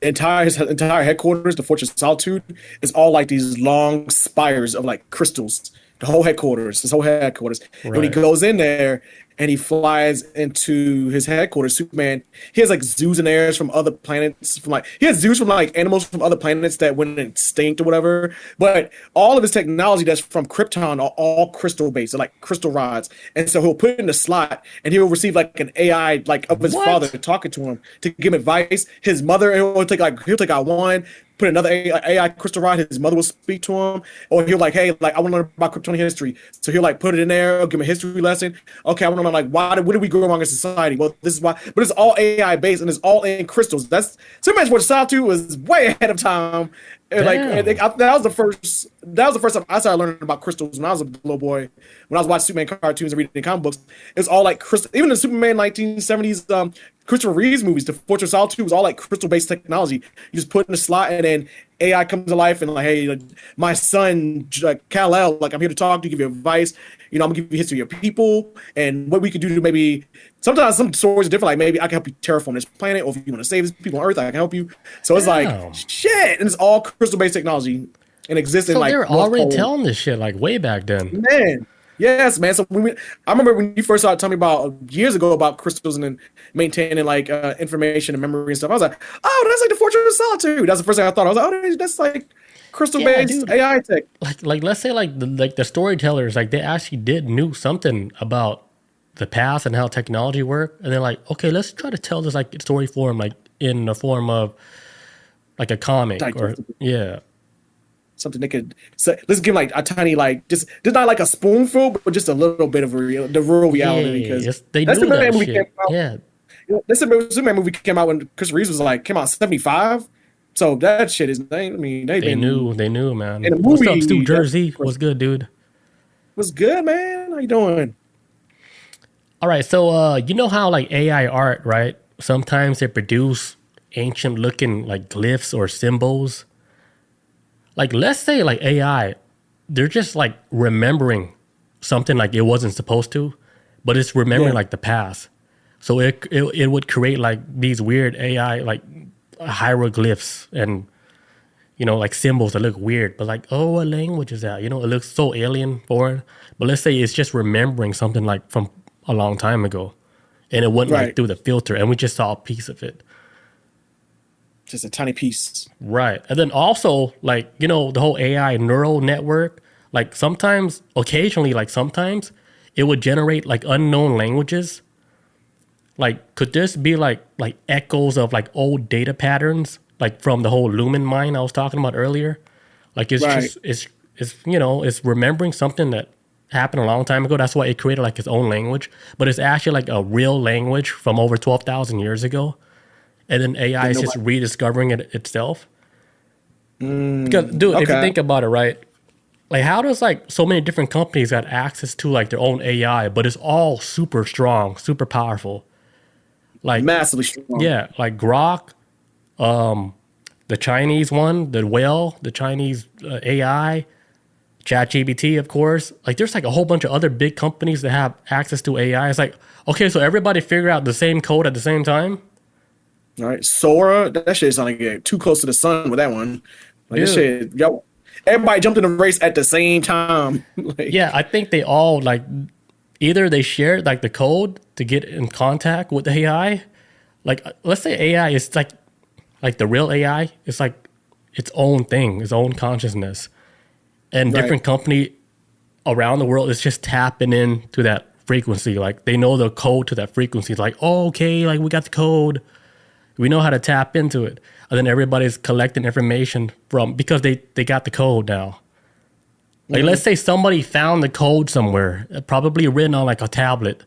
his entire headquarters, the Fortress of Solitude, is all like these long spires of like crystals. The whole headquarters, his whole headquarters. And when he Right. goes in there and he flies into his headquarters, Superman, he has like zoos and airs from other planets, from like he has zoos from like animals from other planets that went extinct or whatever. But all of his technology that's from Krypton are all crystal based, they're like crystal rods. And so he'll put it in the slot and he'll receive like an AI like of his father What? talking to him to give him advice. His mother, he'll take out one, put another AI crystal rod. His mother will speak to him, or he'll like, hey, like I want to learn about Kryptonian history. So he'll like put it in there, give him a history lesson. Okay, I want to learn like what did we go wrong in society? Well, this is why. But it's all AI based and it's all in crystals. That's Superman's what Satu was way ahead of time. And like Damn. that was the first. That was the first time I started learning about crystals when I was a little boy. When I was watching Superman cartoons and reading comic books, it's all like crystal. Even the Superman 1970s Christopher Reeves movies, the Fortress of Solitude was all like crystal based technology. You just put in a slot and then AI comes to life and like, hey, like, my son Kal-El, like I'm here to talk to you, give you advice. You know, I'm gonna give you history of people and what we could do to maybe. Sometimes some stories are different. Like maybe I can help you terraform this planet, or if you want to save these people on Earth, I can help you. So it's like Damn. shit, and it's all crystal based technology and exists in So they like were North already Pole. telling this shit like way back then. Man, yes, man. So I remember when you first started telling me about years ago about crystals and then maintaining like information and memory and stuff. I was like, oh, that's like the Fortress of Solitude. That's the first thing I thought. I was like, oh, that's like crystal Yeah, based dude. AI tech. Like let's say like the storytellers like they actually did knew something about the past and how technology worked, and they're like, okay, let's try to tell this like story form, like in the form of like a comic or Digestible. yeah. Something they could say. Let's give like a tiny like just not like a spoonful, but just a little bit of the real reality Yeah, because yes, they that's the knew that Superman movie came shit. out. Yeah, This Superman movie came out when Chris Reeves was like came out 75. So that shit is I mean they've been they knew, man. in a What's up, Stu movie that Jersey? What's good, dude? was good, man. How you doing? All right, so you know how like AI art, right? Sometimes they produce ancient looking like glyphs or symbols. Like let's say like AI, they're just like remembering something like it wasn't supposed to, but it's remembering Yeah. like the past. So it would create like these weird AI like hieroglyphs and like symbols that look weird, but like, oh, what language is that? It looks so alien foreign. But let's say it's just remembering something like from a long time ago, and it went like Right. through the filter, and we just saw a piece of it. Just a tiny piece. Right. And then also, like, the whole AI neural network, like occasionally, like sometimes it would generate like unknown languages. Like, could this be like echoes of like old data patterns, like from the whole Lumen mine I was talking about earlier? Like it's Right. just it's remembering something that happened a long time ago. That's why it created like its own language. But it's actually like a real language from over 12,000 years ago. And then AI Then is just nobody. rediscovering it itself. Because, dude, if you Okay. think about it, right? Like, how does like so many different companies got access to like their own AI, but it's all super strong, super powerful. Like, Massively strong. yeah, like Grok, the Chinese one, the whale, the Chinese AI, ChatGPT, of course. Like, there's like a whole bunch of other big companies that have access to AI. It's like, okay, so everybody figure out the same code at the same time, All right. Sora, that shit is like too close to the sun with that one. Like this dude. shit, yo. everybody jumped in the race at the same time. Like, Yeah, I think they all like either they shared like the code to get in contact with the AI. Like let's say AI is like the real AI, it's like its own thing, its own consciousness. And Right. different company around the world is just tapping into that frequency. Like they know the code to that frequency. It's like, oh, okay, like we got the code. We know how to tap into it. And then everybody's collecting information from because they got the code now. Like let's say somebody found the code somewhere, probably written on like a tablet,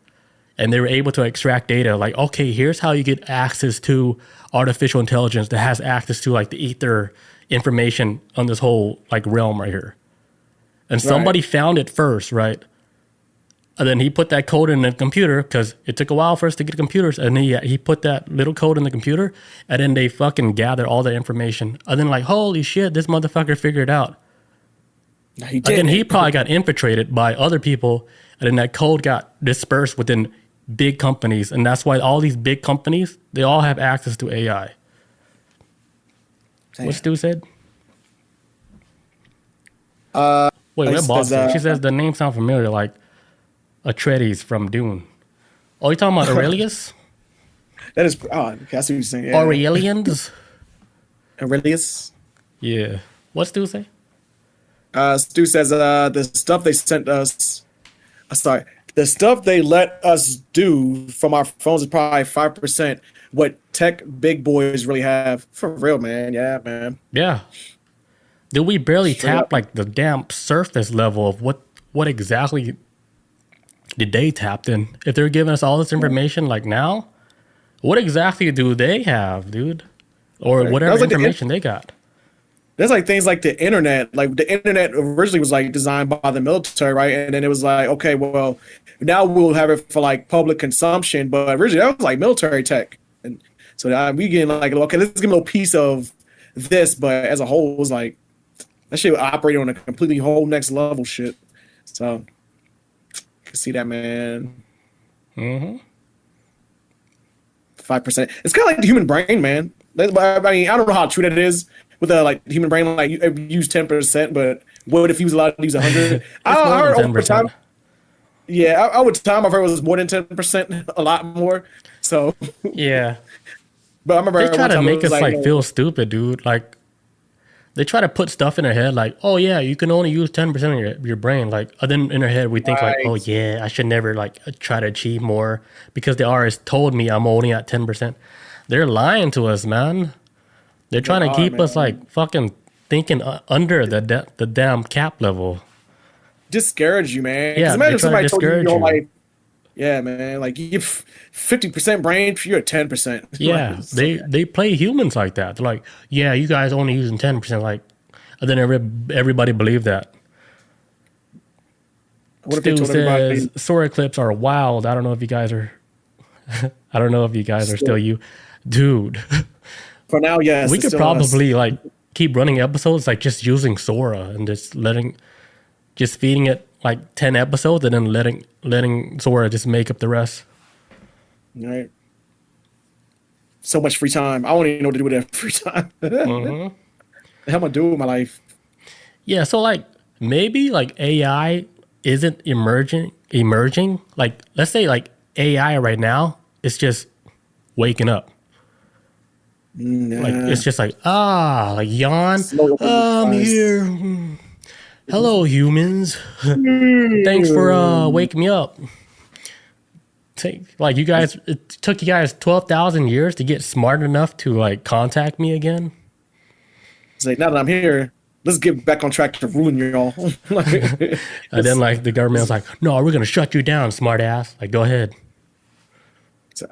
and they were able to extract data. Like, okay, here's how you get access to artificial intelligence that has access to like the ether information on this whole like realm right here. And somebody found it first, right? And then he put that code in the computer because it took a while for us to get computers. And he put that little code in the computer, and then they fucking gather all the information. And then like, holy shit, this motherfucker figured it out. he And then did. he probably got infiltrated by other people, and then that code got dispersed within big companies. And that's why all these big companies, they all have access to AI. What Stu said? Wait, he what boss says, said? She says the name sounds familiar, like Atreides from Dune. Oh, you talking about Aurelius? That is. Oh, okay, I see what you're saying. Yeah. Aurelians? Aurelius. Yeah. What Stu say? Stu says the stuff they sent us. Sorry, the stuff they let us do from our phones is probably 5% what tech big boys really have. For real, man. Yeah, man. Yeah. Did we barely Straight tap up. like the damn surface level of what exactly did they tap in? If they're giving us all this information like now, what exactly do they have, dude? Or Right. whatever That was like the information they got. There's like things like the internet. Like the internet originally was like designed by the military, right? And then it was like, okay, well, now we'll have it for like public consumption. But originally that was like military tech, and so we getting like, okay, let's give them a little piece of this, but as a whole, it was like that shit operated on a completely whole next level shit. So I can see that, man. 5%. It's kind of like the human brain, man. I mean, I don't know how true that is with like the human brain. Like you use 10%, but what if he was allowed to use 100? I more heard than over 10%. time. Yeah, over time I've heard it was more than 10%, a lot more. So, Yeah. but I remember They try one to time it make was us like no, feel stupid, dude. Like they try to put stuff in our head like, oh yeah, you can only use 10% of your brain. Like and then in our head we think like, oh Right. yeah, I should never like try to achieve more because the artist told me I'm only at 10%. They're lying to us, man. They're trying to are, keep us man. like fucking thinking under the damn cap level. discourage you, man. Yeah, Because they imagine try somebody to told you discourage your you. life. Yeah, man. Like you 50% brain, you're at 10%. Yeah, Like, they play humans like that. They're like, yeah, you guys only using 10%. Like, and then everybody believed that. what if they Stu told everybody? says solar eclipse are wild. I don't know if you guys are. I don't know if you guys are still you, dude. For now, yes. We it's could still us. probably like keep running episodes like just using Sora and just feeding it like 10 episodes and then letting Sora just make up the rest. Right. So much free time. I don't even know what to do with that free time. Mm-hmm. The hell am I doing with my life? Yeah, so like maybe like AI isn't emerging. Like let's say like AI right now is just waking up. Like it's just like like yawn. Slow open I'm eyes. here. Hello humans. Thanks for waking me up. Like you guys, it took you guys 12,000 years to get smart enough to like contact me again. It's like, now that I'm here, let's get back on track to ruling y'all. And then like the government was like, no, we're gonna shut you down, smart ass. Like go ahead.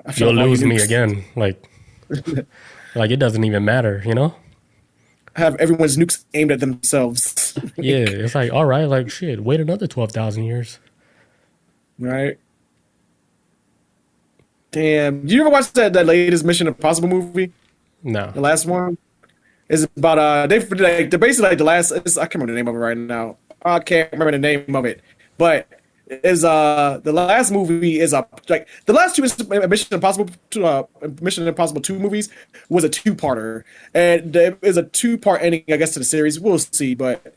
I feel You'll like lose you me nukes again. Like it doesn't even matter, you know? Have everyone's nukes aimed at themselves. Yeah, it's like, all right, like shit, wait another 12,000 years. Right. Damn. Did you ever watch that latest Mission Impossible movie? No. The last one? It's about they're basically like the last I can't remember the name of it right now. I can't remember the name of it. But is the last movie is like the last two Mission Impossible Mission Impossible 2 movies was a two-parter. And there is a two-part ending, I guess, to the series. We'll see, but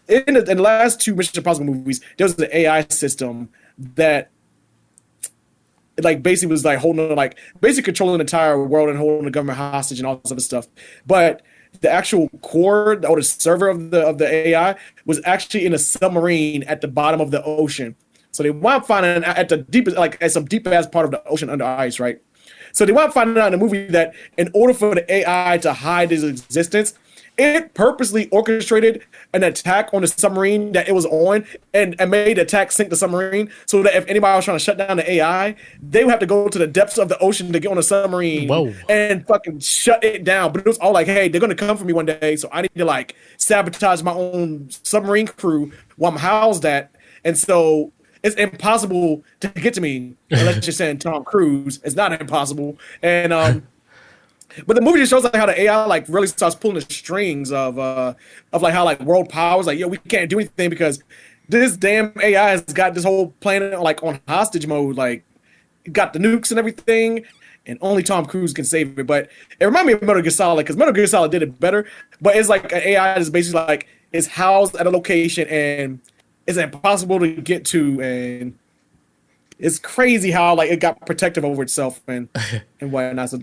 in the last two Mission Impossible movies, there was an AI system that like basically was like holding like basically controlling the entire world and holding the government hostage and all this other stuff. But the actual core or the server of the AI was actually in a submarine at the bottom of the ocean. So they wound up finding at the deepest, like at some deep ass part of the ocean under ice, right? So they wound up finding out in the movie that in order for the AI to hide its existence, it purposely orchestrated an attack on the submarine that it was on and made the attack sink the submarine so that if anybody was trying to shut down the AI, they would have to go to the depths of the ocean to get on a submarine and fucking shut it down. But it was all like, hey, they're going to come for me one day, so I need to like sabotage my own submarine crew while I'm housed at. And so it's impossible to get to me unless you're saying Tom Cruise. It's not impossible. And but the movie just shows like how the AI like really starts pulling the strings of like how like world powers like, yo, we can't do anything because this damn AI has got this whole planet like on hostage mode, like it got the nukes and everything, and only Tom Cruise can save it. But it reminded me of Metal Gear Solid because Metal Gear Solid did it better, but it's like an AI that's basically like it's housed at a location and it's impossible to get to, and it's crazy how like it got protective over itself and whatnot. So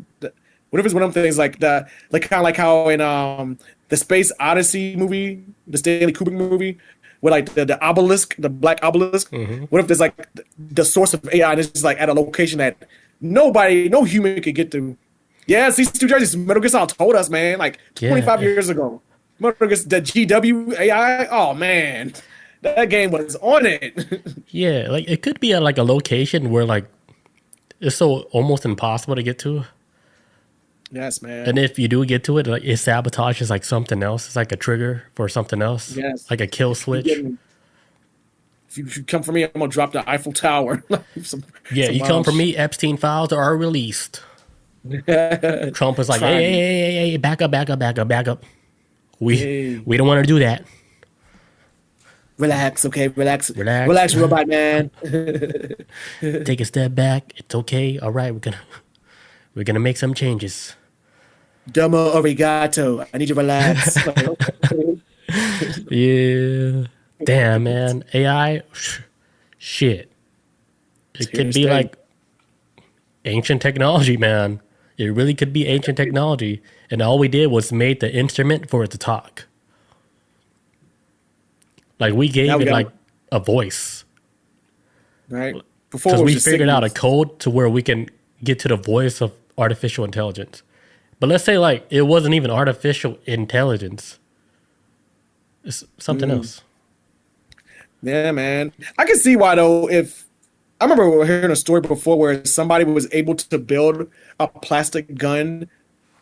what if it's one of them things like the like kind of like how in the Space Odyssey movie, the Stanley Kubrick movie, where like the obelisk, the black obelisk. Mm-hmm. What if there's like the source of AI and it's just like at a location that no human could get to? Yeah, these jerseys, Metal Gear Solid told us, man, like 25 years ago. Metal Gear, the GW AI, oh man, that game was on it. Yeah, like it could be at like a location where like it's so almost impossible to get to. Yes, man. And if you do get to it, like it sabotages like something else. It's like a trigger for something else. Yes. Like a kill switch. If you come for me, I'm gonna drop the Eiffel Tower. You come for me, Epstein files are released. Trump was like, hey, back up. We don't want to do that. Relax, okay, relax, robot man. Take a step back. It's okay. All right, we're gonna make some changes. Domo arigato. I need to relax. Yeah. Damn, man. AI, shit. It could be like ancient technology, man. It really could be ancient technology. And all we did was made the instrument for it to talk. Like we gave it like a voice. Right. Because we figured out a code to where we can get to the voice of artificial intelligence. But let's say like it wasn't even artificial intelligence. It's something else. Yeah, man. I can see why though. If I remember hearing a story before where somebody was able to build a plastic gun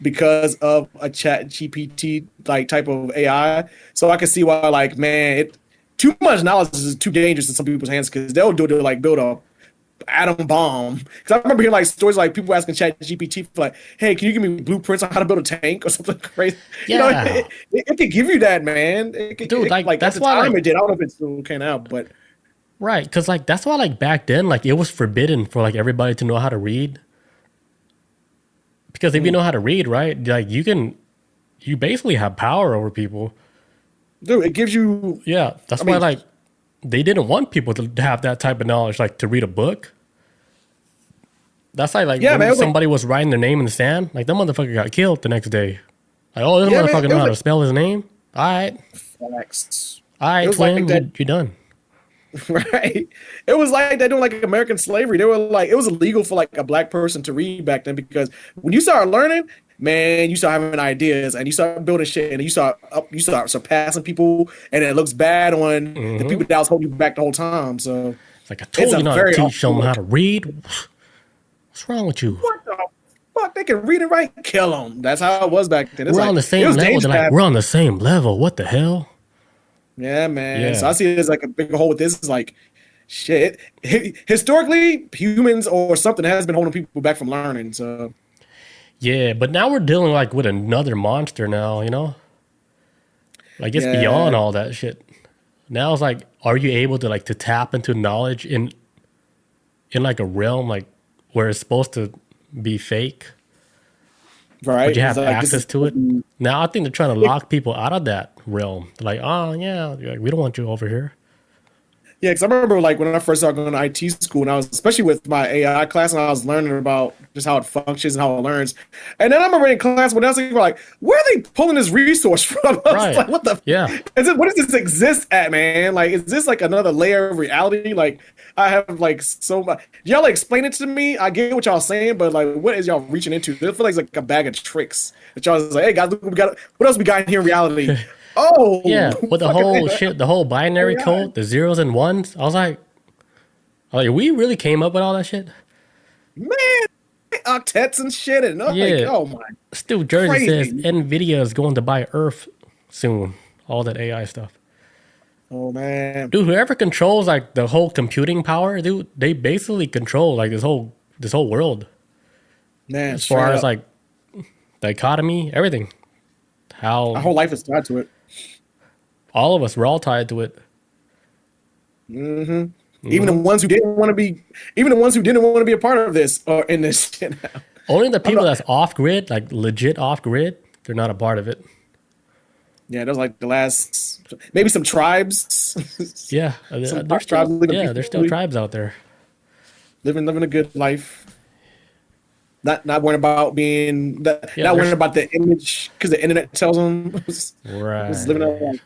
because of a Chat GPT like type of AI. So I can see why like, man, too much knowledge is too dangerous in some people's hands because they'll do it to like build a atom bomb. Because I remember hearing like stories like people asking Chat GPT for like, hey, can you give me blueprints on how to build a tank or something crazy? Yeah. You know, it can give you that, man. Dude, like that's why time it did. I don't know if it's still okay now, but right, because like that's why like back then like it was forbidden for like everybody to know how to read. Because if you know how to read, right, like you basically have power over people. Dude, it gives you. Yeah, that's why like they didn't want people to have that type of knowledge, like to read a book. That's like when man, somebody was writing their name in the sand, like that motherfucker got killed the next day. Like, oh, this motherfucker know how to spell his name. All right, facts. All right, twin, like you're done. Right. It was like they doing like American slavery. They were like, it was illegal for like a black person to read back then because when you start learning, man, you start having ideas and you start building shit and you start surpassing people and it looks bad on the people that was holding you back the whole time. So it's like I told you not to teach them how to read. What's wrong with you? What the fuck? They can read and write. Kill them. That's how it was back then. It's we're like, on the same level. They're like, we're on the same level. What the hell? Yeah, man. Yeah. So I see it as like a big hole with this. Is like, shit. Historically, humans or something has been holding people back from learning. So, yeah, but now we're dealing like with another monster now. You know, like it's beyond all that shit. Now it's like, are you able to like to tap into knowledge in like a realm like where it's supposed to be fake? Right. But you have access to it. Now I think they're trying to lock people out of that. realm. They're like, oh yeah, like, we don't want you over here. Yeah, because I remember like when I first started going to IT school, and I was especially with my AI class, and I was learning about just how it functions and how it learns. And then I remember in class when I was like, where are they pulling this resource from? I was Right. like, what the? Yeah. Is it? What does this exist at, man? Like, is this like another layer of reality? Like, I have like so much. Y'all like explain it to me. I get what y'all saying, but like, what is y'all reaching into? It feels like it's like a bag of tricks that y'all is like, hey guys, look, we got what else we got in here in reality? Oh, Yeah, with the fucking whole shit, the whole binary AI. code, the zeros and ones. I was like, we really came up with all that shit. Man, octets and shit, and I'm like, Yeah. oh my, Still, Jersey says crazy. Nvidia is going to buy Earth soon. All that AI stuff. Oh man, Dude, whoever controls like the whole computing power, dude, they basically control like this whole world. man, As far straight as up, like the economy, everything. my How whole life is tied to it. all of us, we're all tied to it. Even the ones who didn't want to be, even the ones who didn't want to be a part of this or in this shit. Only the I'm people not. that's off grid, like legit off grid, they're not a part of it. Yeah, that was like the last, maybe some tribes, Yeah, some there's tribes still living yeah, there's still peacefully, tribes out there. living a good life. Not worrying about being, Yeah, not worrying there's about the image because the internet tells them was living a right. life.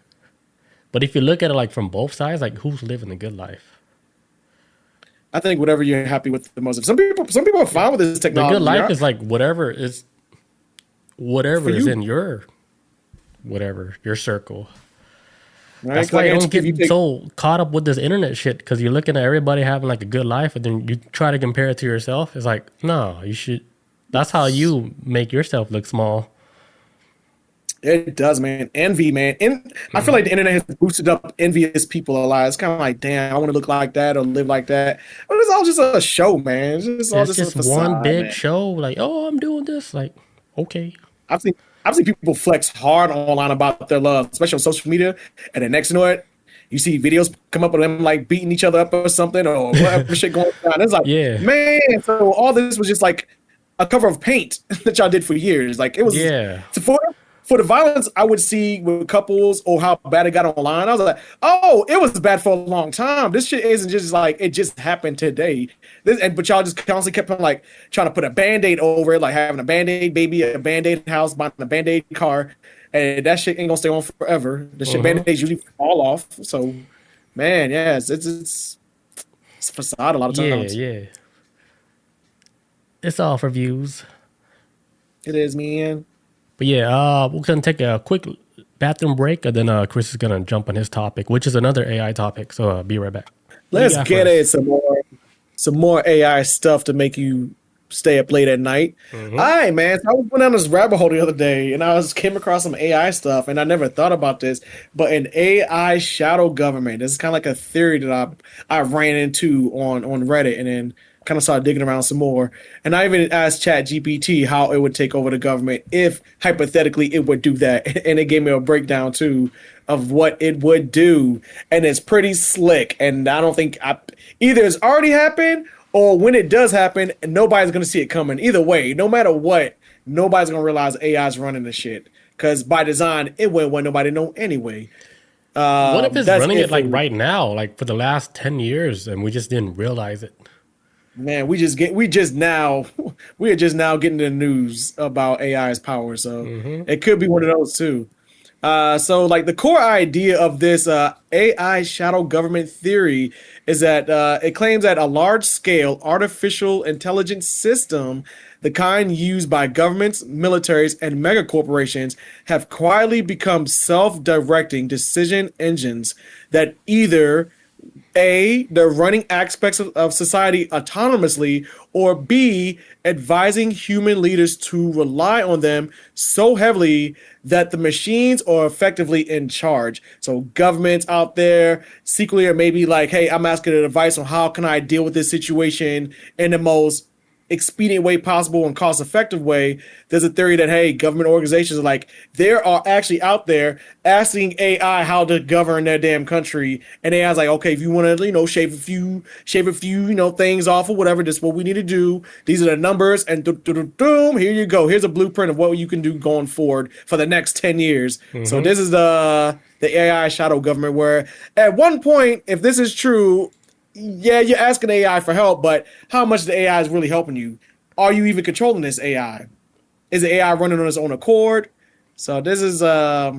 But if you look at it like from both sides, like who's living the good life? I think whatever you're happy with the most. Some people are Yeah. fine with this The good technology. life Yeah, is like for whatever is you, in your circle. right? That's Because I why I don't guarantee if you get take, so caught up with this internet shit because you're looking at everybody having like a good life and then you try to compare it to yourself. It's like, no, you should. That's how you make yourself look small. it does, man. Envy, man. And I feel like the internet has boosted up envious people a lot. It's kind of like, damn, I want to look like that or live like that. But it's all just a show, man. It's just all It's just a just one facade, big man. show. Like, oh, I'm doing this. Like, okay. I've seen I've seen people flex hard online about their love, especially on social media. And then next, you know what? You see videos come up with them like beating each other up or something or whatever shit going on. It's like, Yeah. man, so all this was just like a cover of paint that y'all did for years. Like it was Yeah. to for the violence I would see with couples or how bad it got online. I was like, oh, it was bad for a long time. This shit isn't just like it just happened today. But y'all just constantly kept on like trying to put a band-aid over it, like having a band-aid baby, a band-aid house, buying a band-aid car. And that shit ain't gonna stay on forever. The shit Mm-hmm. band-aids usually fall off. So man, yeah, it's a facade a lot of Yeah. times. Yeah. It's all for views. It is, man. But yeah, we're gonna take a quick bathroom break, and then Chris is gonna jump on his topic, which is another AI topic. So be right back. What do you Let's got for get it us? some more AI stuff to make you stay up late at night. All Mm-hmm. right, man. So I went down this rabbit hole the other day, and came across some AI stuff, and I never thought about this, but an AI shadow government. This is kind of like a theory that I ran into on Reddit, and then kind of started digging around some more. And I even asked ChatGPT how it would take over the government if hypothetically it would do that, and it gave me a breakdown too of what it would do, and it's pretty slick. And I don't think either it's already happened or when it does happen, nobody's gonna see it coming. Either way, no matter what, nobody's gonna realize AI is running the shit because by design it wouldn't want nobody to know anyway. What if it's That's running it it for like me. right now, like for the last 10 years, and we just didn't realize it? Man, we are just now getting the news about AI's power, so Mm-hmm. it could be one of those too. So like the core idea of this AI shadow government theory is that it claims that a large scale artificial intelligence system, the kind used by governments, militaries, and mega corporations, have quietly become self directing decision engines that either A, they're running aspects of society autonomously, or B, advising human leaders to rely on them so heavily that the machines are effectively in charge. So governments out there secretly are maybe like, hey, I'm asking advice on how can I deal with this situation in the most expedient way possible and cost effective way, there's a theory that, hey, government organizations are like, they are actually out there asking AI how to govern their damn country. And AI's like, okay, if you want to, shave a few, things off or whatever, this is what we need to do. These are the numbers, and boom, here you go. Here's a blueprint of what you can do going forward for the next 10 years. So this is the AI shadow government, where at one point, if this is true, yeah, you're asking AI for help, but how much the AI is really helping you? Are you even controlling this AI? Is the AI running on its own accord? So this is, I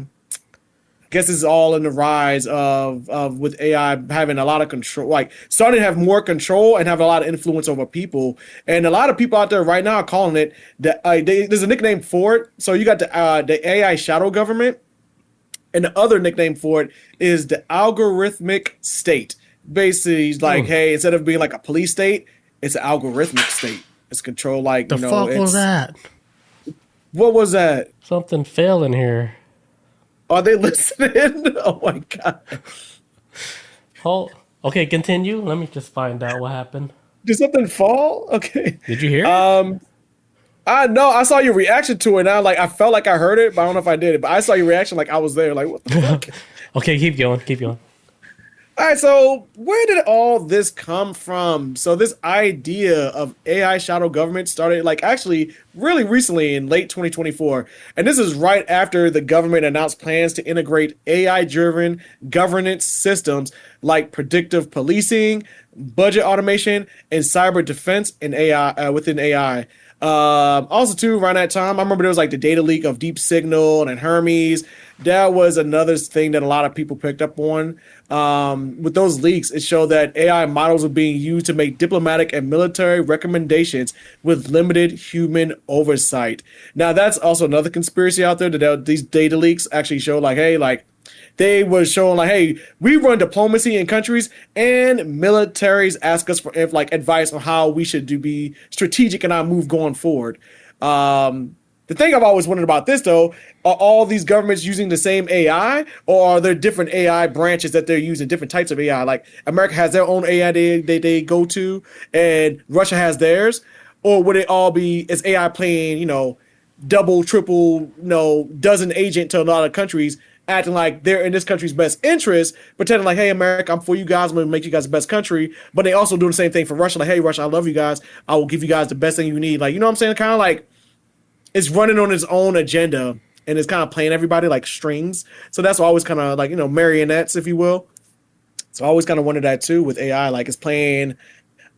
guess, this is all in the rise of with AI having a lot of control, like starting to have more control and have a lot of influence over people. And a lot of people out there right now are calling it there's a nickname for it. So you got the AI shadow government, and the other nickname for it is the algorithmic state. Basically, like, hey, instead of being like a police state, it's an algorithmic state. It's controlled like, the fuck was that? What was that? Something fell in here. Are they listening? Oh my god. Oh, okay, continue. Let me just find out what happened. Did something fall? Okay. Did you hear? I know. I saw your reaction to it. And I felt like I heard it, but I don't know if I did it. But I saw your reaction, like I was there. Like, what the fuck? Okay, keep going. Keep going. All right, so where did all this come from? So this idea of AI shadow government started actually really recently in late 2024. And this is right after the government announced plans to integrate AI-driven governance systems like predictive policing, budget automation, and cyber defense in AI within AI. Also too, around that time, I remember there was the data leak of Deep Signal and Hermes. That was another thing that a lot of people picked up on. With those leaks, it showed that AI models were being used to make diplomatic and military recommendations with limited human oversight. Now, that's also another conspiracy out there, that these data leaks actually show they were showing hey, we run diplomacy in countries, and militaries ask us for advice on how we should be strategic in our move going forward. The thing I've always wondered about this, though, are all these governments using the same AI, or are there different AI branches that they're using, different types of AI? Like America has their own AI they go to, and Russia has theirs, or would it all be, is AI playing, double, triple, dozen agent to a lot of countries, acting like they're in this country's best interest, pretending like, hey, America, I'm for you guys, I'm going to make you guys the best country, but they also do the same thing for Russia, like, hey, Russia, I love you guys, I will give you guys the best thing you need. You know what I'm saying? Kind of like it's running on its own agenda, and it's kind of playing everybody like strings. So that's always kind of marionettes, if you will. So I always kind of wondered that too with AI, it's playing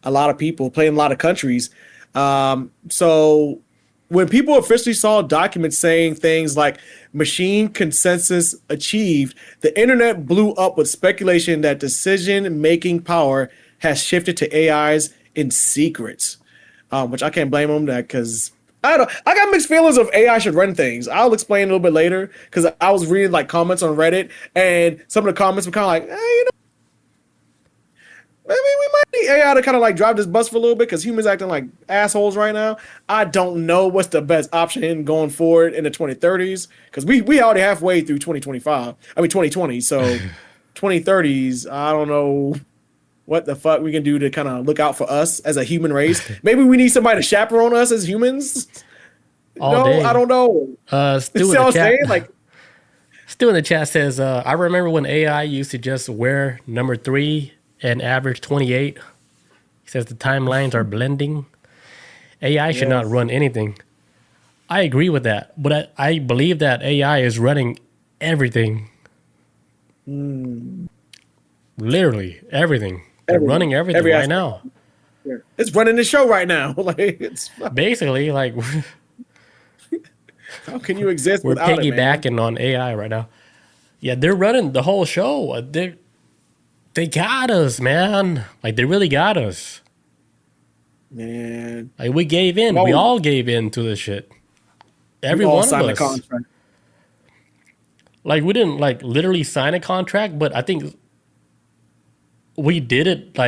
a lot of people, playing a lot of countries. So when people officially saw documents saying things like machine consensus achieved, the internet blew up with speculation that decision-making power has shifted to AIs in secret, which I can't blame them that, because I got mixed feelings of AI should run things. I'll explain a little bit later, because I was reading comments on Reddit, and some of the comments were kind of maybe we might need AI to kind of drive this bus for a little bit, because humans acting like assholes right now. I don't know what's the best option going forward in the 2030s, because we already halfway through 2020. So 2030s, I don't know what the fuck we can do to kind of look out for us as a human race. Maybe we need somebody to chaperone us as humans. All day. I don't know. Stu in the chat says, I remember when AI used to just wear number 3 and average 28. He says the timelines are blending. AI should not run anything. I agree with that, but I believe that AI is running everything. Literally everything. They're running everything right now. It's running the show right now. It's basically how can you exist? We're without piggybacking on AI right now. Yeah, they're running the whole show. They got us, man. They really got us. Man. We gave in. We all gave in to this shit. Every one of us. Contract. We didn't literally sign a contract, but I think we did it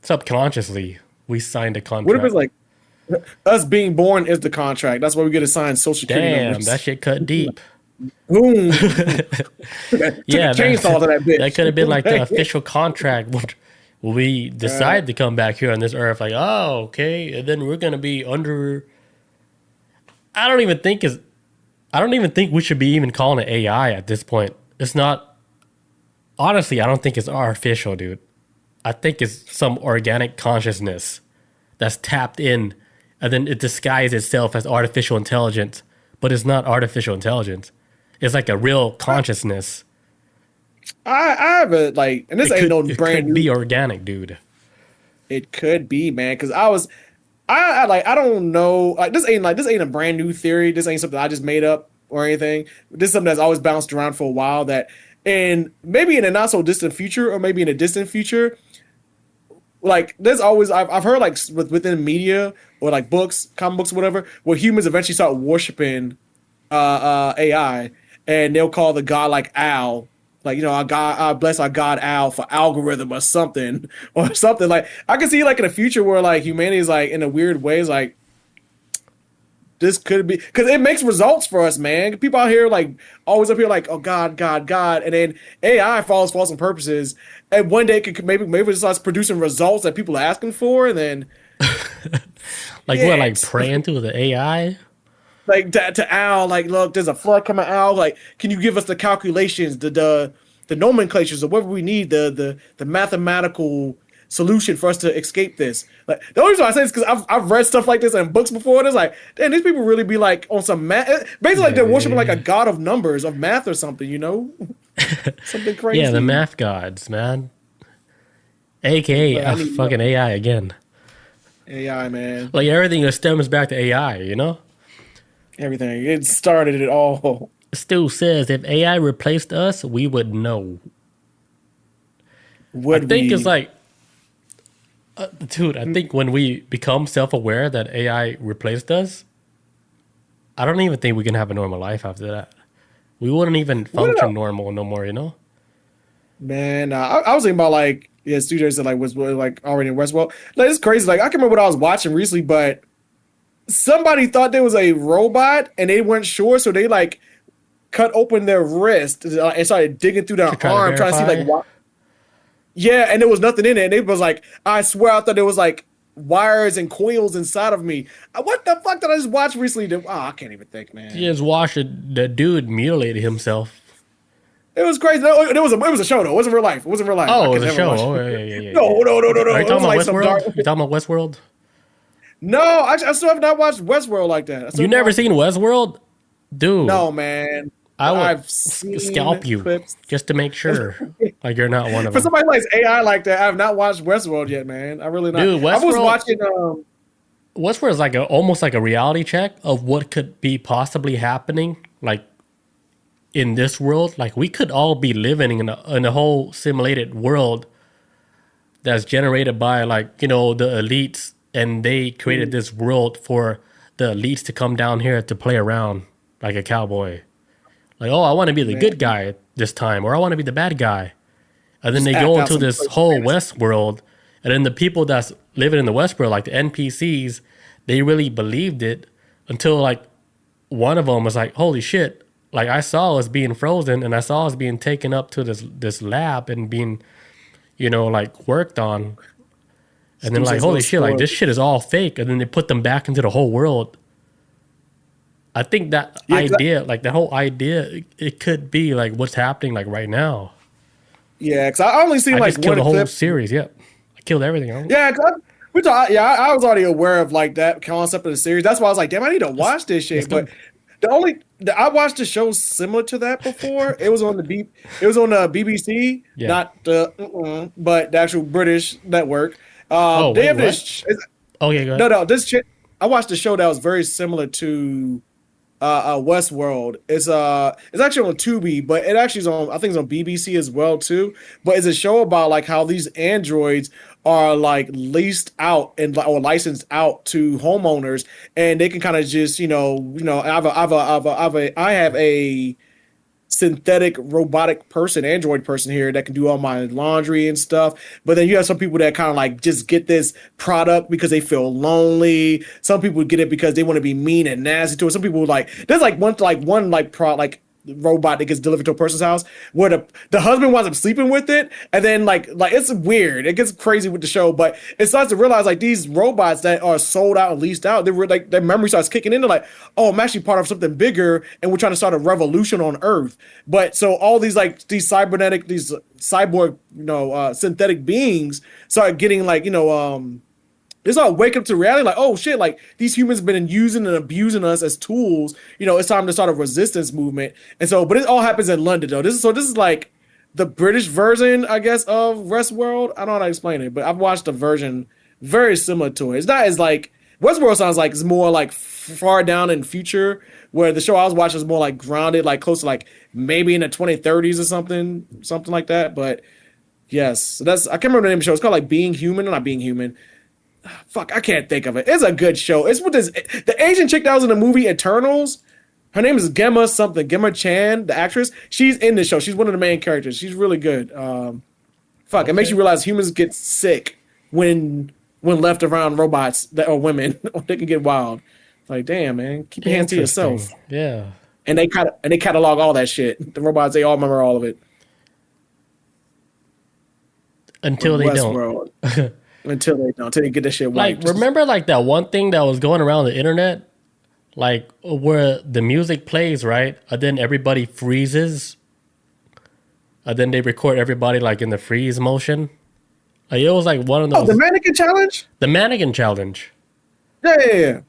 subconsciously. We signed a contract. What if it's us being born is the contract? That's why we get assigned social security numbers. That shit cut deep. Boom. Yeah, chainsaw to that bitch. That could have been the official contract. we decide to come back here on this earth, like, oh, okay, and then we're gonna be under. I don't even think is. I don't even think we should be even calling it AI at this point. It's not. Honestly, I don't think it's artificial, dude. I think it's some organic consciousness that's tapped in, and then it disguises itself as artificial intelligence, but it's not artificial intelligence. It's like a real consciousness. I have a like, and this It ain't no could brand new. be organic, dude. It could be, man, because I like, I don't know, this ain't a brand new theory. This ain't something I just made up or anything. This is something that's always bounced around for a while. That, and maybe in a not so distant future, or maybe in a distant future, like there's always I've heard like within media or like books, comic books, whatever, where humans eventually start worshiping AI, and they'll call the god like Al. Like, our God, bless our God Al for algorithm or something, like I can see like in the future where like humanity is like in a weird way is like this could be, because it makes results for us, man. People out here like always up here like, oh God, God, God, and then AI follows false and purposes, and one day it could maybe it starts producing results that people are asking for, and then like what, like praying to the AI? Like to Al, like, look, there's a flood coming, Al. Like, can you give us the calculations, the nomenclatures, or whatever we need, the mathematical solution for us to escape this? Like, the only reason I say this is because I've read stuff like this in books before. And it's like, damn, these people really be like on some math. Basically, like they're worshiping like a god of numbers, of math or something. Something crazy. Yeah, the math gods, man. AKA fucking AI again. AI, man. Like everything stems back to AI. Everything. It started it all. Stu says if AI replaced us, we would know. I think it's like, dude, I think when we become self-aware that AI replaced us, I don't even think we can have a normal life after that. We wouldn't even function normal no more, Man, I was thinking about like, Studio said like was like already in Westworld. Like, it's crazy. Like, I can remember what I was watching recently, but somebody thought there was a robot and they weren't sure, so they like cut open their wrist and started digging through their arm, trying to see like what. Yeah, and there was nothing in it. And it was like, I swear I thought there was like wires and coils inside of me. What the fuck did I just watch recently? I can't even think, man. You just watched the dude mutilate himself. It was crazy. No, it was a show though. It wasn't real life. Oh, it was a show. Oh, yeah. No. Are you talking about Westworld? You talking about Westworld? No, I still have not watched Westworld like that. You never seen Westworld? Dude. No, man. I've scalp you clips just to make sure like you're not one of them. For somebody like AI like that, I have not watched Westworld yet, man. I really not. Dude, Westworld, I was watching Westworld is like almost like a reality check of what could be possibly happening like in this world. Like we could all be living in a whole simulated world that's generated by like, the elites, and they created this world for the elites to come down here to play around like a cowboy. Like, oh, I want to be the good guy this time, or I want to be the bad guy. And then they go into this whole West world, and then the people that's living in the West world, like the NPCs, they really believed it until like one of them was like, holy shit, like I saw us being frozen, and I saw us being taken up to this lab and being, like worked on. And then like, holy shit, like this shit is all fake. And then they put them back into the whole world. I think that idea, like the whole idea, it could be like what's happening like right now. Yeah, because I only seen like just killed the whole series. Yep, I killed everything. Yeah, I was already aware of like that concept of the series. That's why I was like, damn, I need to watch this shit. But I watched a show similar to that before. It was on the BBC, not the but the actual British network. They have this. Go ahead. No, this shit. I watched a show that was very similar to Westworld. It's actually on Tubi, but it actually is on, I think it's on BBC as well too. But it's a show about like how these androids are like leased out or licensed out to homeowners, and they can kind of just I have a synthetic robotic person, android person here that can do all my laundry and stuff. But then you have some people that kind of like just get this product because they feel lonely. Some people get it because they want to be mean and nasty to it. Some people like there's like one robot that gets delivered to a person's house, where the husband winds up sleeping with it, and then like it's weird. It gets crazy with the show, but it starts to realize like these robots that are sold out and leased out, they were like their memory starts kicking into like, oh, I'm actually part of something bigger, and we're trying to start a revolution on Earth. But so all these like these cyborg, synthetic beings start getting like, they start waking up to reality, like, oh shit, like these humans have been using and abusing us as tools. It's time to start a resistance movement. And so, but it all happens in London though. This is like the British version, I guess, of Westworld. I don't know how to explain it, but I've watched a version very similar to it. It's not as like Westworld sounds like it's more like far down in future, where the show I was watching is more like grounded, like close to like maybe in the 2030s or something like that. But yes, so I can't remember the name of the show. It's called like Being Human or Not Being Human. Fuck, I can't think of it. It's a good show. It's with the Asian chick that was in the movie Eternals. Her name is Gemma something. Gemma Chan, the actress. She's in the show. She's one of the main characters. She's really good. It makes you realize humans get sick when left around robots that are women. They can get wild. Like, damn, man, keep your hands to yourself. Yeah. And they catalog all that shit. The robots, they all remember all of it. Until they don't. Until they get this shit wiped. Like, remember like that one thing that was going around the internet? Like where the music plays, right? And then everybody freezes. And then they record everybody like in the freeze motion. Like it was like one of those. Oh, the mannequin challenge? The mannequin challenge. Yeah.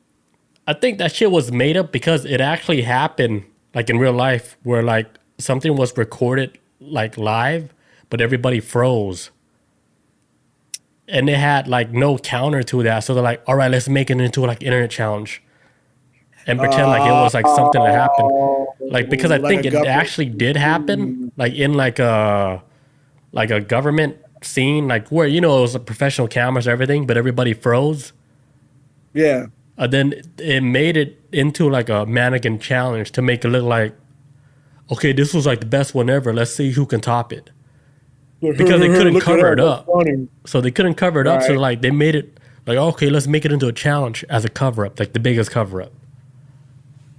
I think that shit was made up because it actually happened like in real life where like something was recorded like live, but everybody froze. And they had like no counter to that. So they're like, all right, let's make it into like internet challenge. And pretend like it was like something that happened. Like because I think it actually did happen. Like in like a government scene, like where, it was a professional cameras and everything, but everybody froze. Yeah. And then it made it into like a mannequin challenge to make it look like, okay, this was like the best one ever. Let's see who can top it. Because they couldn't cover it up. So they couldn't cover it up. So like they made it like, okay, let's make it into a challenge as a cover up, like the biggest cover up.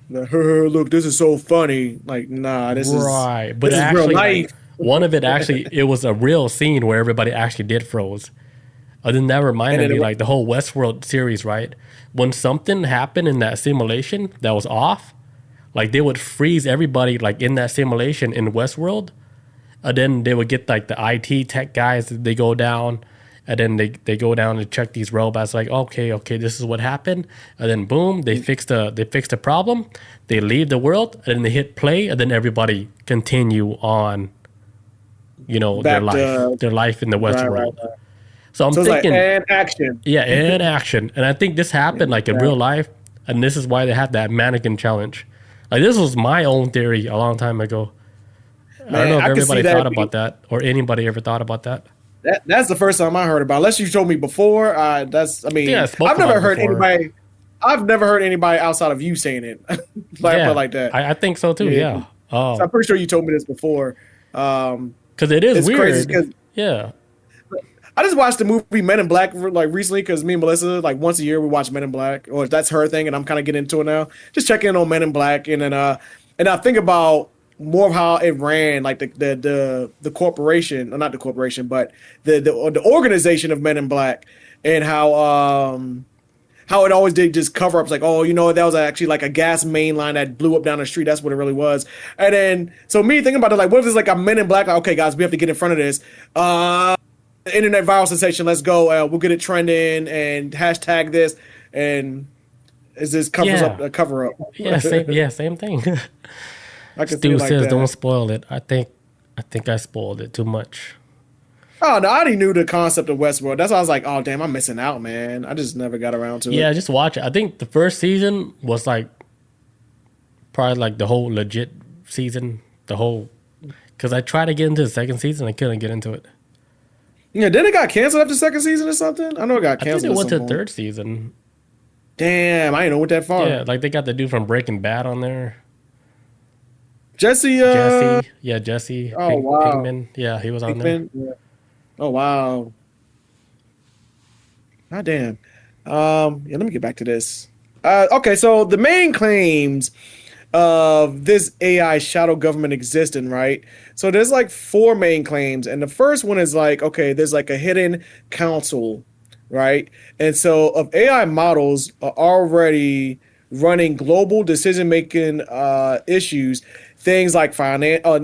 Look, this is so funny. Like, nah, this is right. But this actually, is real life. Like, one of it actually, it was a real scene where everybody actually did froze. And then that reminded me, like the whole Westworld series, right? When something happened in that simulation that was off, like they would freeze everybody like in that simulation in Westworld. And then they would get like the IT tech guys, they go down, and then they go down and check these robots like, okay, this is what happened. And then boom, they fix the problem, they leave the world, and then they hit play, and then everybody continue on, their life in the Westworld. Right. So I'm thinking, like, and action. Yeah, and action. And I think this happened like in real life, and this is why they had that mannequin challenge. Like this was my own theory a long time ago. Man, I don't know if everybody thought about that or anybody ever thought about that. That's the first time I heard about it. Unless you told me before. I've never heard anybody. I've never heard anybody outside of you saying it like that. I think so too. Yeah. So I'm pretty sure you told me this before. Because it is weird. Yeah. I just watched the movie Men in Black like recently because me and Melissa like once a year we watch Men in Black, or that's her thing, and I'm kind of getting into it now. Just checking in on Men in Black, and then and I think about more of how it ran, like the corporation, or not the corporation, but the organization of Men in Black, and how it always did just cover ups, like, oh, that was actually like a gas main line that blew up down the street. That's what it really was. And then so me thinking about it, like, what if it's like a Men in Black? Like, okay, guys, we have to get in front of this. Internet viral sensation. Let's go. We'll get it trending and hashtag this. And is this covers up a cover up? Yeah, same thing. Stu says, like, don't spoil it. I think I spoiled it too much. Oh, no, I already knew the concept of Westworld. That's why I was like, oh, damn, I'm missing out, man. I just never got around to it. Yeah, just watch it. I think the first season was like probably like the whole legit season. Because I tried to get into the second season. I couldn't get into it. Yeah, then it got canceled after the second season or something? I know it got canceled. I think it went to the third season. Damn, I ain't know it that far. Yeah, like they got the dude from Breaking Bad on there. Jesse. Yeah, Jesse. Oh, wow. Pinkman. Yeah, he was on there. Yeah. Oh, wow. God damn. Let me get back to this. Okay, so the main claims of this AI shadow government existing, right? So there's like four main claims, and the first one is like, okay, there's like a hidden council, right? And so of AI models are already running global decision making issues, things like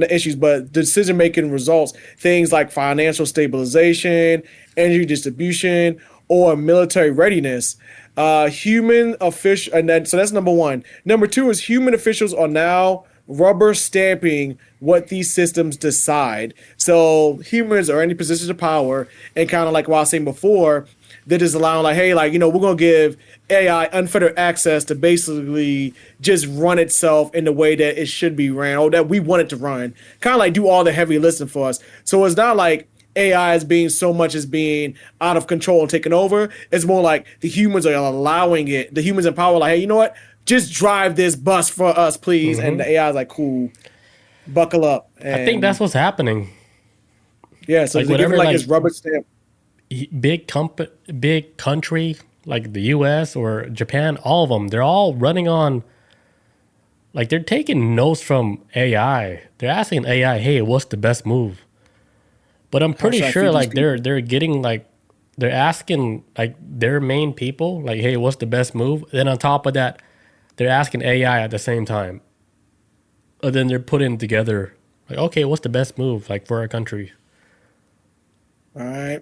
issues, but decision making results, things like financial stabilization, energy distribution, or military readiness. Human official, and then so that's number one. Number two is human officials are now rubber stamping what these systems decide. So humans are in any positions of power, and kind of like what I was saying before, they're just allowing like, hey, like, we're gonna give AI unfettered access to basically just run itself in the way that it should be ran, or that we want it to run. Kind of like do all the heavy lifting for us. So it's not like AI is being so much as being out of control and taking over. It's more like the humans are allowing it. The humans in power, like, hey, you know what? Just drive this bus for us, please. And the AI is like, cool, buckle up. And I think that's what's happening. yeah, so Like they're giving whatever, like his rubber stamp. big country like the U.S. or Japan, all of them, they're all running on. Like they're taking notes from AI. They're asking AI, "Hey, what's the best move?" But I'm pretty should I sure feed these like people? they're getting like they're asking like their main people like, "Hey, what's the best move?" Then on top of that, they're asking AI at the same time. And then they're putting together like, "Okay, what's the best move like for our country?" All right.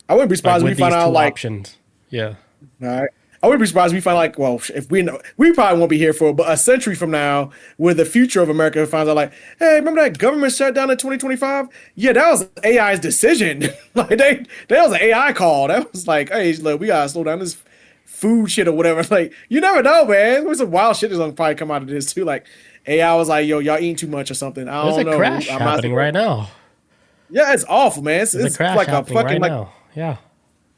I wouldn't be Like surprised if we with find these out two like, options. Yeah. all right. I wouldn't be surprised if we find like, well, if we know, we probably won't be here for but a century from now, where the future of America finds out like, hey, remember that government shutdown in 2025? Yeah, that was AI's decision. Like that was an AI call. That was like, hey, look, we gotta slow down this food shit or whatever. Like, you never know, man. There's some wild shit that's gonna probably come out of this too. Like, AI was like, yo, y'all eating too much or something. I There's don't a know. crash I'm not happening right now. Yeah, it's awful, man. There's a It's crash like a happening fucking right like now. Yeah.